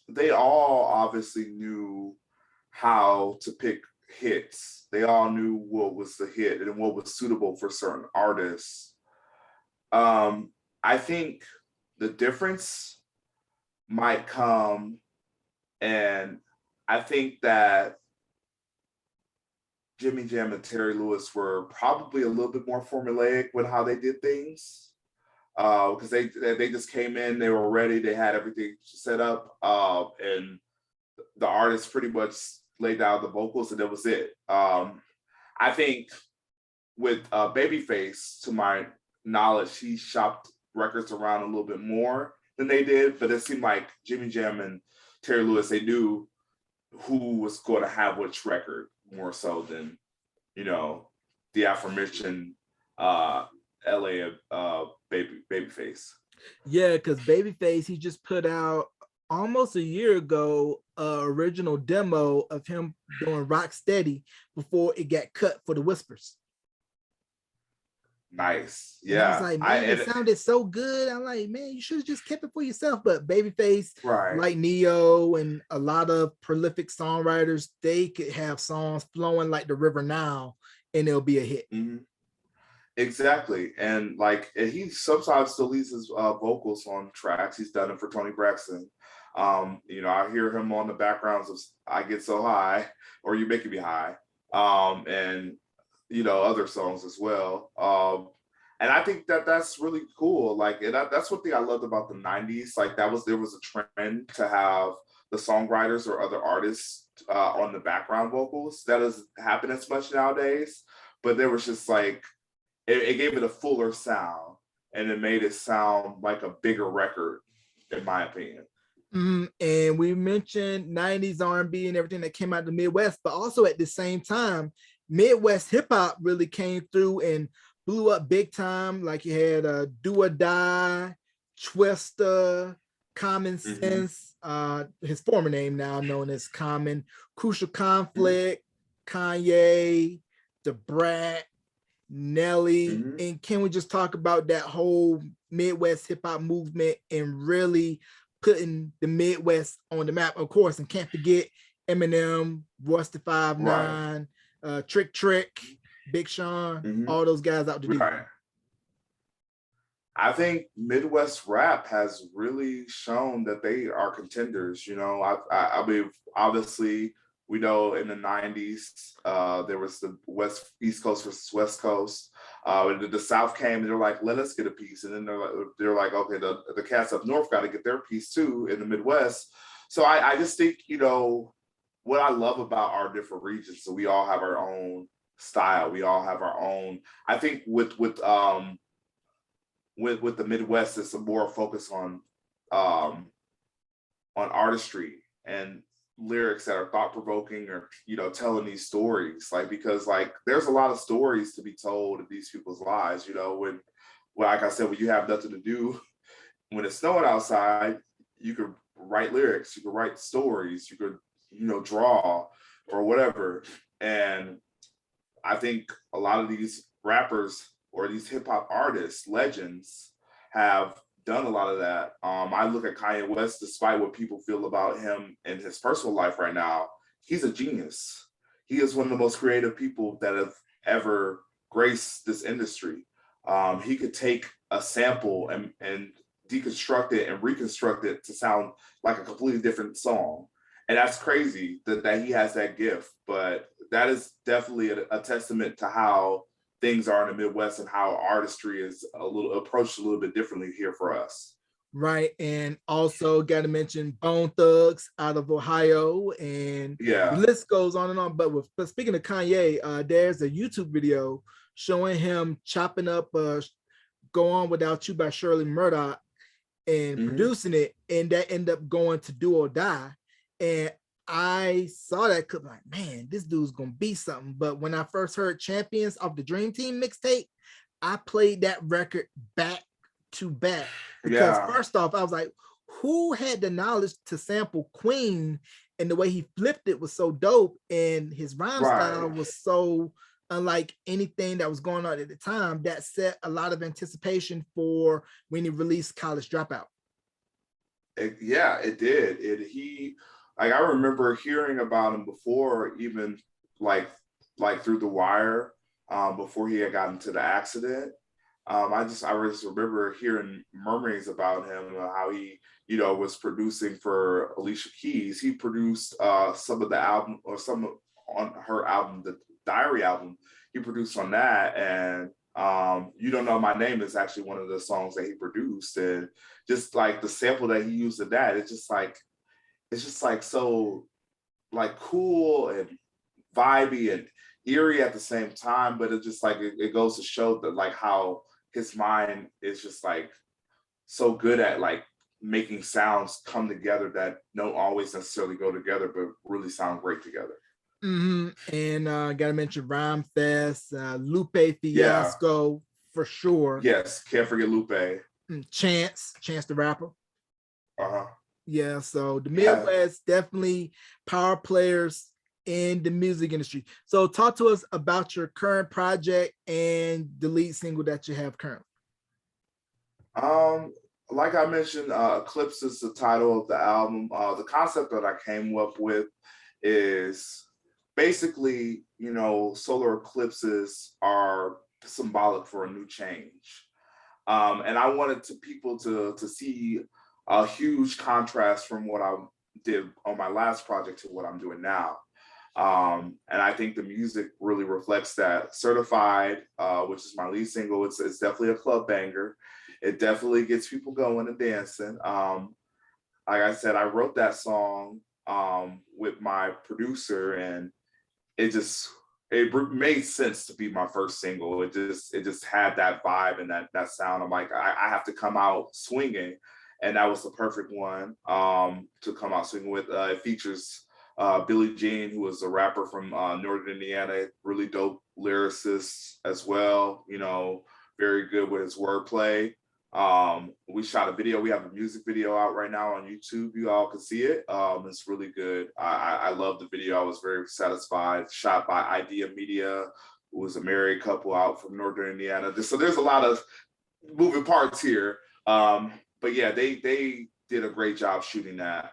they all obviously knew how to pick hits. They all knew what was the hit and what was suitable for certain artists. I think the difference might come, and I think that Jimmy Jam and Terry Lewis were probably a little bit more formulaic with how they did things, because they just came in, they were ready, they had everything set up, and the artist pretty much laid down the vocals, and that was it. I think with Babyface, to my knowledge, he shopped records around a little bit more than they did, but it seemed like Jimmy Jam and Terry Lewis, they knew who was going to have which record more so than, the aforementioned LA Babyface. Yeah, because Babyface, he just put out almost a year ago original demo of him doing Rock Steady before it got cut for the Whispers. Nice. And I was Yeah. like, man, it sounded so good. I'm like, man, you should have just kept it for yourself. But Babyface, Right. like Neo and a lot of prolific songwriters, they could have songs flowing like the river Nile and it'll be a hit. Mm-hmm. Exactly. And like he sometimes still leaves his vocals on tracks. He's done it for Tony Braxton. I hear him on the backgrounds of I Get So High or You Making Me High. And other songs as well. And I think that that's really cool. Like, and that's one thing I loved about the 90s. Like there was a trend to have the songwriters or other artists on the background vocals. That doesn't happen as much nowadays, but there was just like, it gave it a fuller sound and it made it sound like a bigger record, in my opinion. And we mentioned 90s R&B and everything that came out of the Midwest, but also at the same time, Midwest hip hop really came through and blew up big time. Like you had Do or Die, Twista, Common Sense, his former name now known as Common, Crucial Conflict, Kanye, Da Brat, Nelly. And can we just talk about that whole Midwest hip hop movement and really putting the Midwest on the map, of course, and can't forget Eminem, Royce the 5'9", right. Trick, Big Sean, all those guys out the deep. Right. I think Midwest rap has really shown that they are contenders. I mean, obviously, we know in the 90s, there was the East Coast versus West Coast. The South came and they're like, let us get a piece. And then they're like, okay, the cats up North got to get their piece too in the Midwest. So I just think, what I love about our different regions, so we all have our own style. We all have our own. I think with the Midwest, it's a more focus on artistry and lyrics that are thought-provoking or telling these stories, because there's a lot of stories to be told in these people's lives. When like I said, when you have nothing to do, when it's snowing outside, you could write lyrics, you could write stories, you could draw or whatever. And I think a lot of these rappers or these hip-hop artists, legends, have done a lot of that. I look at Kanye West, despite what people feel about him in his personal life right now, he's a genius. He is one of the most creative people that have ever graced this industry. He could take a sample and deconstruct it and reconstruct it to sound like a completely different song. And that's crazy that he has that gift. But that is definitely a testament to how things are in the Midwest and how artistry is approached a little bit differently here for us. Right. And also got to mention Bone Thugs out of Ohio, and the list goes on and on. But speaking of Kanye, there's a YouTube video showing him chopping up Go On Without You by Shirley Murdoch and producing it, and that ended up going to Do or Die. And I saw that clip like, man, this dude's gonna be something. But when I first heard Champions of the Dream Team mixtape, I played that record back to back. Because Yeah. first off, I was like, who had the knowledge to sample Queen? And the way he flipped it was so dope. And his rhyme style Right. was so unlike anything that was going on at the time, that set a lot of anticipation for when he released College Dropout. Yeah, it did. Like, I remember hearing about him before, even like through the wire, before he had gotten into the accident. I just remember hearing murmurings about him, how he, was producing for Alicia Keys. He produced some of the album, or on her album, the Diary album. He produced on that, and You Don't Know My Name is actually one of the songs that he produced, and just like the sample that he used in that, it's just like so like cool and vibey and eerie at the same time, but it just like it goes to show that like how his mind is just like so good at like making sounds come together that don't always necessarily go together, but really sound great together. Mm-hmm. And gotta mention Rhyme Fest, Lupe Yeah. Fiasco for sure. Yes. Can't forget Lupe. Chance the Rapper. Uh-huh. Yeah, so the Yeah. Midwest definitely power players in the music industry. So talk to us about your current project and the lead single that you have currently. Like I mentioned, Eclipse is the title of the album. The concept that I came up with is basically, solar eclipses are symbolic for a new change. And I wanted people to see a huge contrast from what I did on my last project to what I'm doing now. And I think the music really reflects that. Certified, which is my lead single, it's definitely a club banger. It definitely gets people going and dancing. Like I said, I wrote that song with my producer, and it made sense to be my first single. It just had that vibe and that sound. I'm like, I have to come out swinging, and that was the perfect one to come out swinging with. It features Billie Jean, who is a rapper from Northern Indiana, really dope lyricist as well. Very good with his wordplay. We shot a video. We have a music video out right now on YouTube. You all can see it. It's really good. I love the video. I was very satisfied. Shot by Idea Media, who was a married couple out from Northern Indiana. So there's a lot of moving parts here. But yeah, they did a great job shooting that.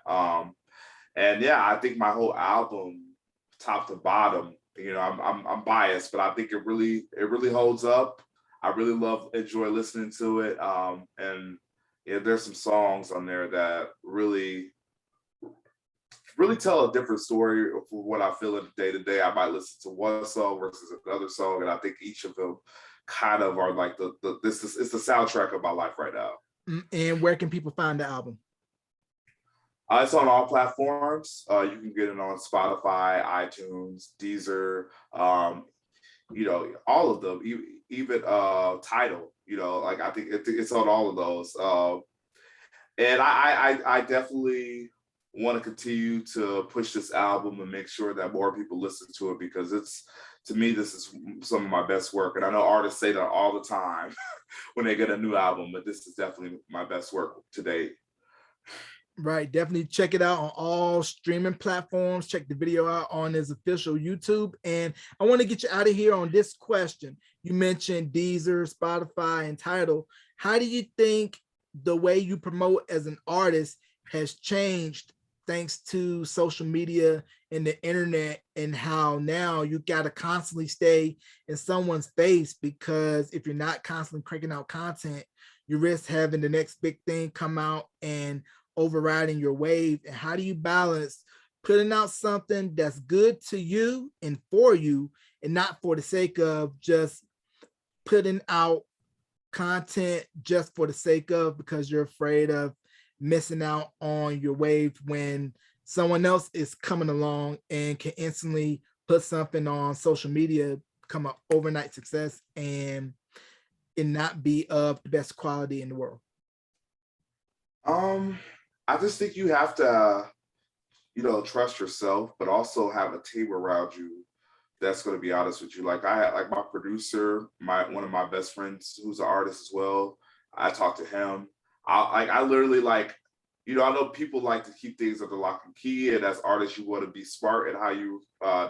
And yeah, I think my whole album, top to bottom, I'm biased, but I think it really holds up. I really enjoy listening to it. And yeah, there's some songs on there that really tell a different story of what I feel in day to day. I might listen to one song versus another song, and I think each of them kind of are like it's the soundtrack of my life right now. And where can people find the album? It's on all platforms. You can get it on Spotify, iTunes, Deezer, all of them, even Tidal. Like I think it's on all of those. And I definitely want to continue to push this album and make sure that more people listen to it, because to me, this is some of my best work. And I know artists say that all the time when they get a new album, but this is definitely my best work to date. Right, definitely check it out on all streaming platforms. Check the video out on his official YouTube. And I want to get you out of here on this question. You mentioned Deezer, Spotify, and Tidal. How do you think the way you promote as an artist has changed thanks to social media and the internet, and how now you got to constantly stay in someone's face? Because if you're not constantly cranking out content, you risk having the next big thing come out and overriding your wave. And how do you balance putting out something that's good to you and for you, and not for the sake of just putting out content just for the sake of, because you're afraid of missing out on your wave when someone else is coming along and can instantly put something on social media, become an overnight success, and it not be of the best quality in the world? I just think you have to, trust yourself, but also have a team around you that's going to be honest with you. Like I had, like my producer, one of my best friends, who's an artist as well. I talk to him. I literally like, I know people like to keep things under lock and key, and as artists, you want to be smart in how you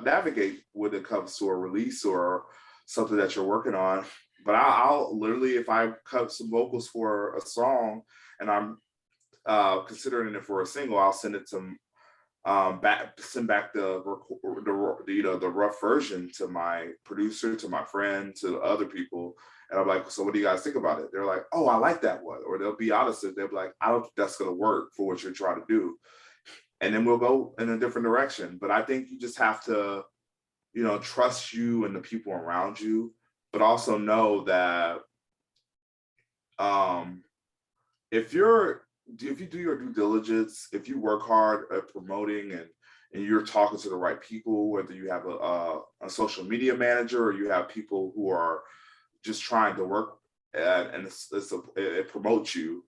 navigate when it comes to a release or something that you're working on. But I'll literally, if I cut some vocals for a song and I'm considering it for a single, I'll send it to send back the rough version to my producer, to my friend, to other people, and I'm like, so what do you guys think about it? They're like, oh, I like that one, or they'll be honest, they'll be like, I don't think that's gonna work for what you're trying to do, and then we'll go in a different direction. But I think you just have to, trust you and the people around you, but also know that if you do your due diligence, if you work hard at promoting and you're talking to the right people, whether you have a social media manager or you have people who are just trying to work and it promotes you,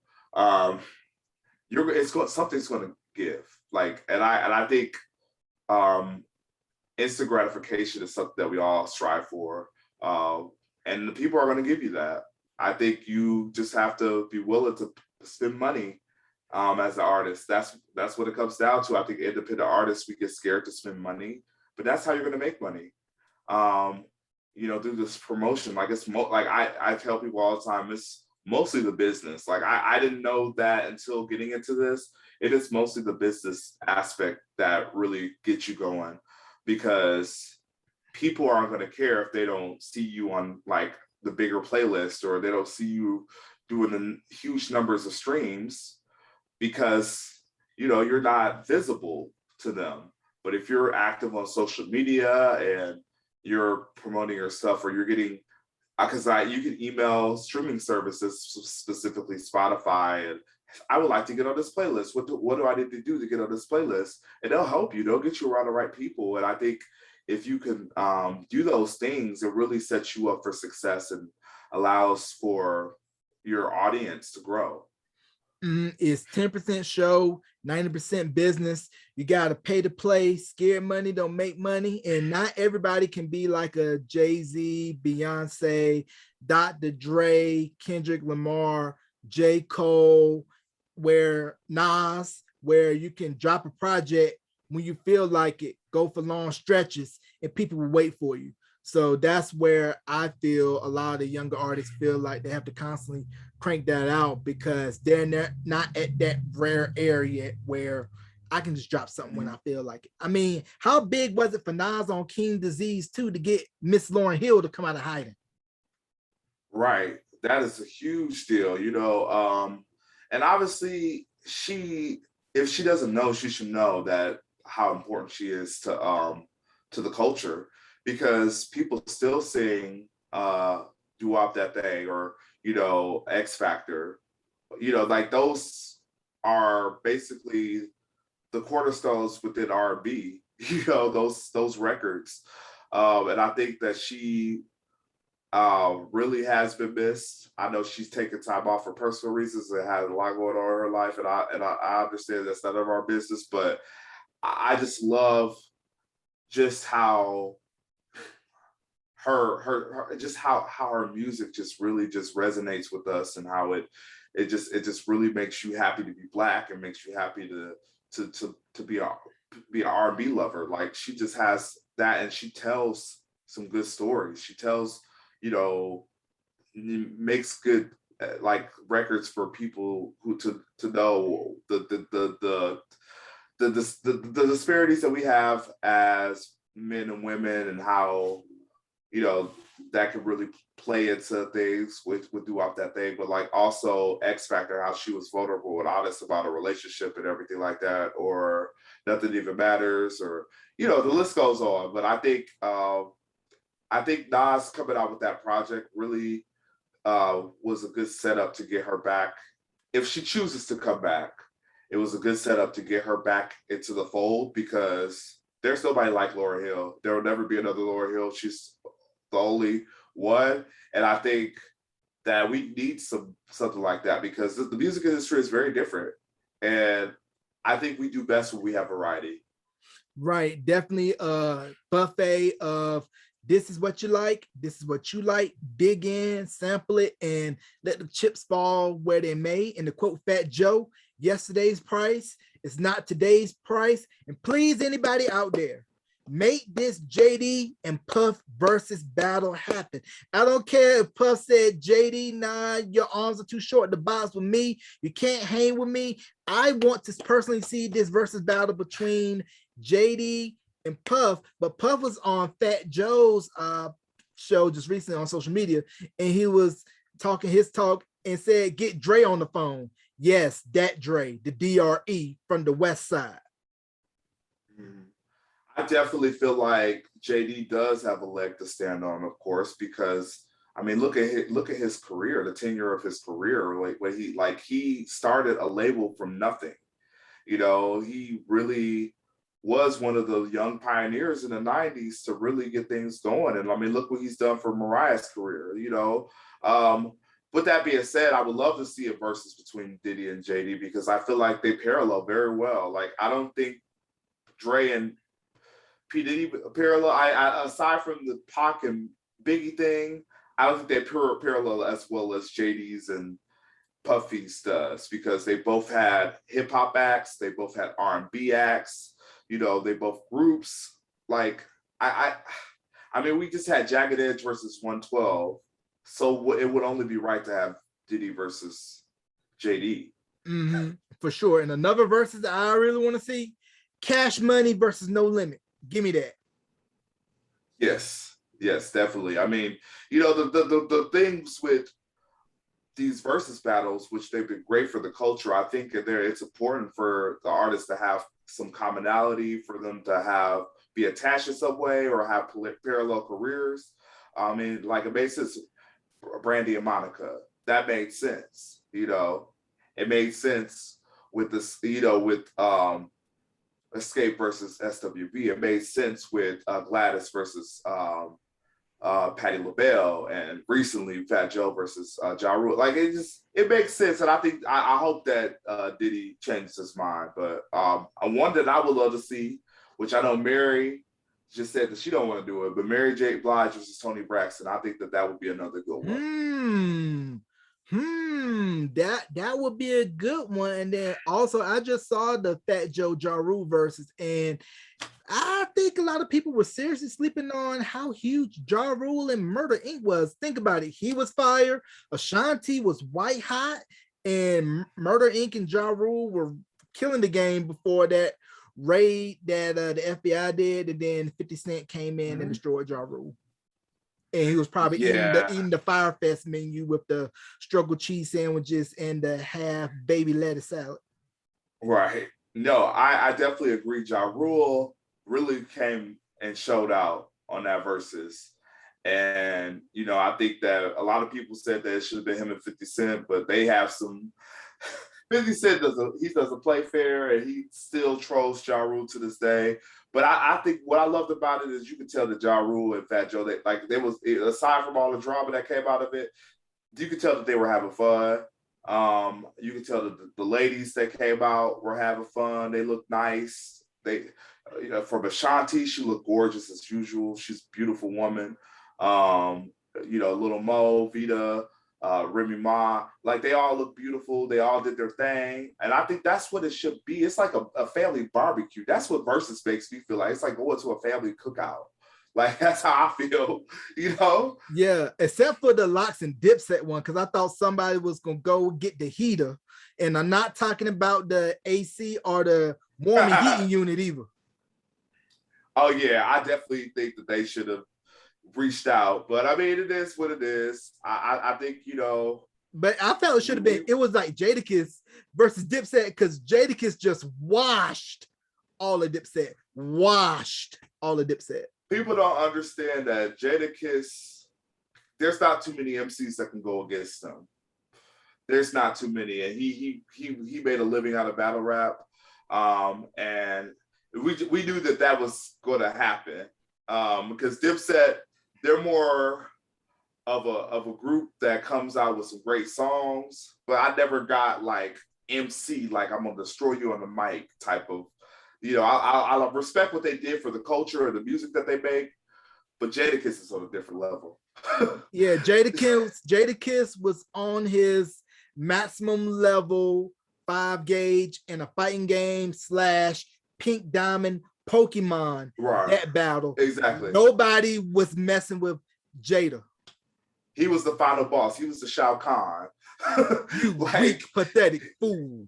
something's going to give. Like, and I think instant gratification is something that we all strive for, and the people are going to give you that. I think you just have to be willing to spend money as an artist. That's what it comes down to. I think independent artists, we get scared to spend money, but that's how you're going to make money. Through this promotion, like I tell people all the time, it's mostly the business. Like I didn't know that until getting into this. It is mostly the business aspect that really gets you going, because people aren't going to care if they don't see you on like the bigger playlist, or they don't see you doing the huge numbers of streams, because you're not visible to them. But if you're active on social media and you're promoting your stuff, or you're getting, because you can email streaming services, specifically Spotify, and I would like to get on this playlist. What do I need to do to get on this playlist? And they'll help you. They'll get you around the right people. And I think if you can do those things, it really sets you up for success and allows for your audience to grow. It's 10% show, 90% business. You got to pay to play. Scared money don't make money. And not everybody can be like a Jay-Z, Beyonce, Dr. Dre, Kendrick Lamar, J. Cole, where Nas, where you can drop a project when you feel like it, go for long stretches, and people will wait for you. So that's where I feel a lot of the younger artists feel like they have to constantly crank that out, because they're not at that rare area where I can just drop something when I feel like it. I mean, how big was it for Nas on King Disease 2 to get Miss Lauryn Hill to come out of hiding? Right. That is a huge deal, and obviously if she doesn't know, she should know that how important she is to the culture, because people still sing Doo-Wop That Thing, or X Factor, like those are basically the cornerstones within R&B, those records, and I think that she really has been missed. I know she's taken time off for personal reasons and had a lot going on in her life, and I understand that's none of our business, but I just love just how her music just really just resonates with us, and how it just really makes you happy to be Black, and makes you happy to be an R&B lover. Like, she just has that, and she tells some good stories. She tells, makes good like records for people who to know the disparities that we have as men and women, and how that could really play into things with Doo-Wop That Thing, but like also X Factor, how she was vulnerable and honest about a relationship and everything like that, or Nothing Even Matters, or the list goes on. But I think Nas coming out with that project really was a good setup to get her back. If she chooses to come back, it was a good setup to get her back into the fold, because there's nobody like Lauryn Hill. There will never be another Lauryn Hill. She's the only one. And I think that we need something like that, because the music industry is very different. And I think we do best when we have variety. Right. Definitely a buffet of This is what you like. This is what you like. Dig in, sample it, and let the chips fall where they may. And to quote Fat Joe, yesterday's price is not today's price. And please, anybody out there, make this JD and Puff versus battle happen. I don't care if Puff said, JD, nah, your arms are too short to box with me. You can't hang with me. I want to personally see this versus battle between JD and Puff, but Puff was on Fat Joe's show just recently on social media, and he was talking his talk and said, get Dre on the phone. Yes, that Dre, the DRE from the West Side. I definitely feel like JD does have a leg to stand on, of course, because I mean, look at his career, the tenure of his career. He started a label from nothing. You know, he really was one of the young pioneers in the 90s to really get things going. And I mean, look what he's done for Mariah's career, you know. With that being said, I would love to see a versus between Diddy and JD because I feel like they parallel very well. Like, I don't think Dre and P. Diddy parallel. I aside from the Pac and Biggie thing, I don't think they parallel as well as JD's and Puffy's does because they both had hip hop acts, they both had R&B acts, you know, they both groups. Like I mean, we just had Jagged Edge versus 112, so it would only be right to have Diddy versus JD. For sure. And another versus that I really want to see: Cash Money versus No Limit. Give me that. Yes, definitely. I mean, you know, the things with these versus battles, which they've been great for the culture, I think it's important for the artists to have some commonality, for them to be attached in some way or have parallel careers. I mean, like it made sense, Brandy and Monica, that made sense. You know, it made sense with this, you know, with Escape versus SWV. It made sense with Gladys versus Patti LaBelle, and recently Fat Joe versus Ja Rule. Like it makes sense, and I hope that Diddy changes his mind. But one that I would love to see, which I know Mary just said that she don't want to do it, but Mary J. Blige versus Tony Braxton. I think that would be another good one. That would be a good one. And then also, I just saw the Fat Joe Ja Rule versus, and I think a lot of people were seriously sleeping on how huge Ja Rule and Murder Inc. was. Think about it. He was fire. Ashanti was white hot, and Murder Inc. and Ja Rule were killing the game before that raid that the FBI did, and then 50 Cent came in and destroyed Ja Rule. And he was probably eating the Fire Fest menu with the struggle cheese sandwiches and the half baby lettuce salad. Right. No, I definitely agree. Ja Rule really came and showed out on that versus. And, you know, I think that a lot of people said that it should have been him and 50 Cent, but they have some 50 Cent doesn't play fair, and he still trolls Ja Rule to this day. But I think what I loved about it is you could tell that Ja Rule and Fat Joe, there was, aside from all the drama that came out of it, you could tell that they were having fun. You could tell that the ladies that came out were having fun. They looked nice. They, you know, from Ashanti, she looked gorgeous as usual. She's a beautiful woman. You know, Little Mo, Vita, Remy Ma, like they all look beautiful. They all did their thing. And I think that's what it should be. It's like a family barbecue. That's what versus makes me feel like. It's like going to a family cookout. Like, that's how I feel, you know? Yeah, except for the Locks and Dipset one, because I thought somebody was going to go get the heater. And I'm not talking about the AC or the warming heating unit either. Oh, yeah, I definitely think that they should have reached out. But, I mean, it is what it is. I think, you know. But I felt it should have been, it was like Jadakiss versus Dipset, because Jadakiss just washed all of Dipset. People don't understand that Jadakiss, there's not too many MCs that can go against him. There's not too many, and he made a living out of battle rap, and we knew that was going to happen, because Dipset, they're more of a group that comes out with some great songs, but I never got like MC, like I'm gonna destroy you on the mic type of. You know, I respect what they did for the culture and the music that they make, But Jadakiss is on a different level. Yeah, Jadakiss was on his maximum level 5 gauge in a fighting game / Pink Diamond Pokemon. Right. That battle. Exactly. Nobody was messing with Jada. He was the final boss. He was the Shao Kahn. You weak, pathetic fool.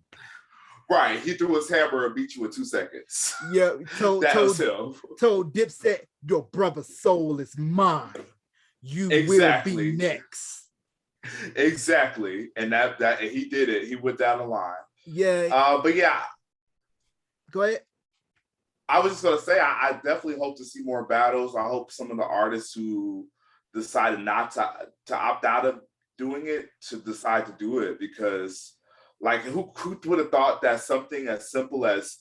Right. He threw his hammer and beat you in 2 seconds. Yeah, That was him. Told Dipset, your brother's soul is mine. You will be next. Exactly. And that he did it. He went down the line. Yeah. But yeah. Go ahead. I was just gonna say I definitely hope to see more battles. I hope some of the artists who decided not to opt out of doing it to decide to do it, because like who would have thought that something as simple as,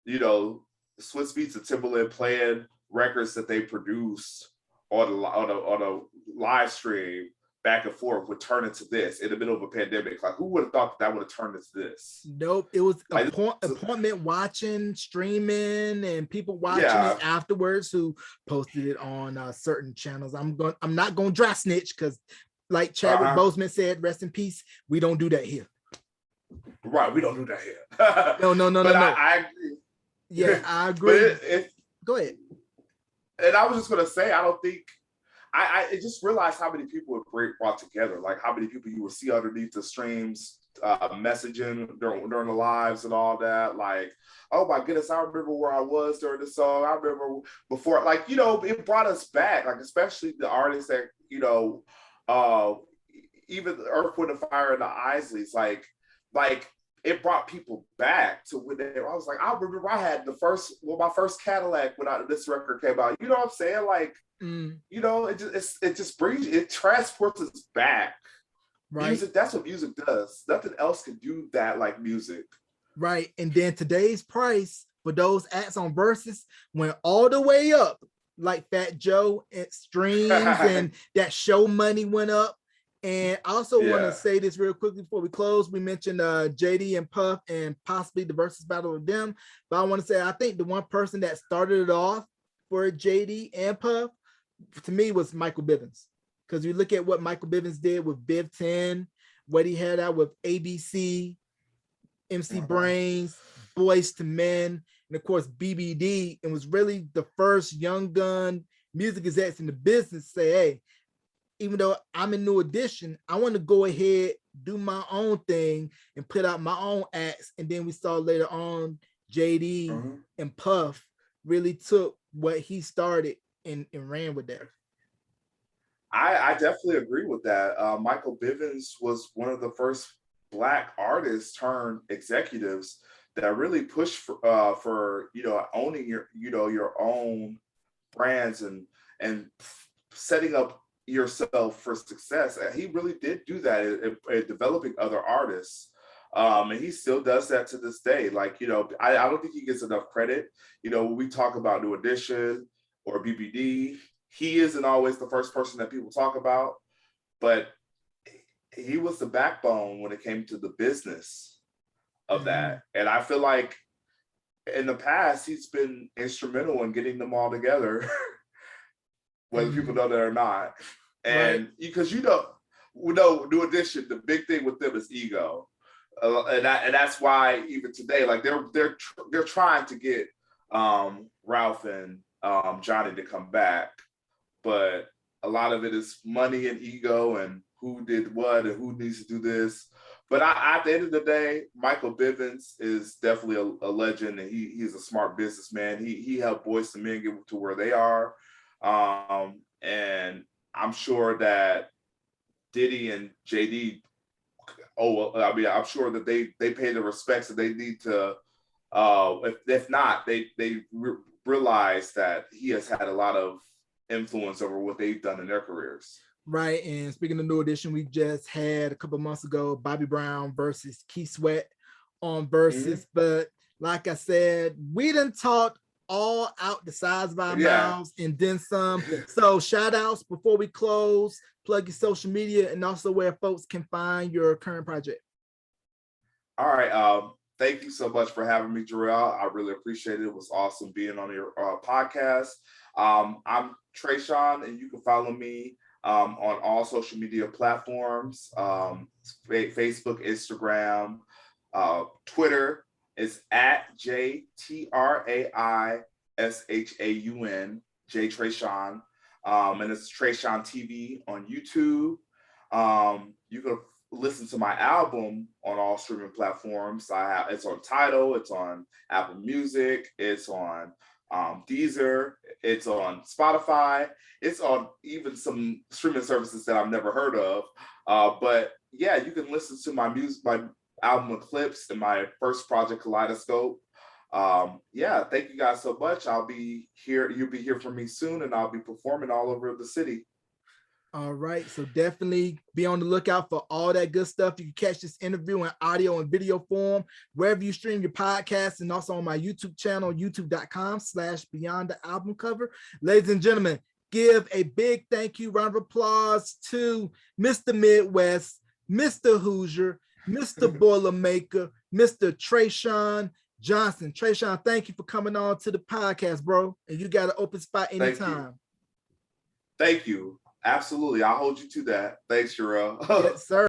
you know, Swiss Beats and Timbaland playing records that they produced on a live stream back and forth would turn into this in the middle of a pandemic. Like, who would have thought that would have turned into this? Nope. It was like, appointment watching, streaming, and people watching it afterwards who posted it on certain channels. I'm not going to dry snitch because, like Chadwick Boseman said, rest in peace. We don't do that here. Right, we don't do that here. No. I agree. Yeah, I agree. Go ahead. And I was just gonna say, I don't think I just realized how many people were brought together, like how many people you would see underneath the streams, messaging during the lives and all that. Like, oh my goodness, I remember where I was during the song. I remember before, like, you know, it brought us back, like especially the artists that, you know, even Earth, Wind, and Fire and the Isleys, like it brought people back to when I was like, I remember I had my first Cadillac when this record came out. You know what I'm saying? Like, you know, it just brings, it transports us back. Right. Music, that's what music does. Nothing else can do that like music. Right. And then today's price for those acts on Versus went all the way up, like Fat Joe and streams and that show money went up. And I also want to say this real quickly before we close. We mentioned JD and Puff and possibly the Versus battle of them. But I want to say, I think the one person that started it off for JD and Puff, to me, was Michael Bivins. Because you look at what Michael Bivins did with Biv 10, what he had out with ABC, MC Brains, Boys to Men, and of course BBD, and was really the first young gun music execs in the business say, hey, even though I'm in New Edition, I want to go ahead, do my own thing, and put out my own acts. And then we saw later on JD and Puff really took what he started and ran with that. I definitely agree with that. Michael Bivins was one of the first Black artists turned executives that really pushed for you know, owning your own brands and setting up yourself for success. And he really did do that in developing other artists. And he still does that to this day. Like, you know, I don't think he gets enough credit. You know, when we talk about New Edition or BBD, he isn't always the first person that people talk about, but he was the backbone when it came to the business of that. And I feel like in the past, he's been instrumental in getting them all together, whether people know that or not. And because you know, New Edition, the big thing with them is ego. And that's why even today, like they're trying to get Ralph and Johnny to come back, but a lot of it is money and ego and who did what and who needs to do this. But at the end of the day, Michael Bivins is definitely a legend, and he's a smart businessman. He helped Boyz II Men get to where they are, and I'm sure that Diddy and JD. I'm sure that they pay the respects that they need to. If not, they realize that he has had a lot of influence over what they've done in their careers. Right. And speaking of New Edition, we just had a couple months ago Bobby Brown versus Keith Sweat on Versus. But like I said, we done talked all out the sides of our mouths and then some. So shout outs before we close, plug your social media and also where folks can find your current project. All right. Thank you so much for having me, Jarrell. I really appreciate it. It was awesome being on your podcast. I'm TraiShaun, and you can follow me on all social media platforms, Facebook, Instagram, Twitter. It's at JTRAISHAUN, JTraiShaun. And it's TraiShaun TV on YouTube. You can listen to my album on all streaming platforms. It's on Tidal, it's on Apple Music, it's on Deezer, it's on Spotify, it's on even some streaming services that I've never heard of. But yeah, you can listen to my album Eclipse and my first project Kaleidoscope. Yeah, thank you guys so much. I'll be here. You'll be here from me soon, and I'll be performing all over the city. All right, so definitely be on the lookout for all that good stuff. You can catch this interview in audio and video form wherever you stream your podcast, and also on my YouTube channel, youtube.com/Beyond the Album Cover. Ladies and gentlemen, give a big thank you, round of applause to Mr. Midwest, Mr. Hoosier, Mr. Boilermaker, Mr. TraiShaun Johnson. TraiShaun, thank you for coming on to the podcast, bro. And you got an open spot anytime. Thank you. Absolutely. I'll hold you to that. Thanks, Jarrell. Yes, sir.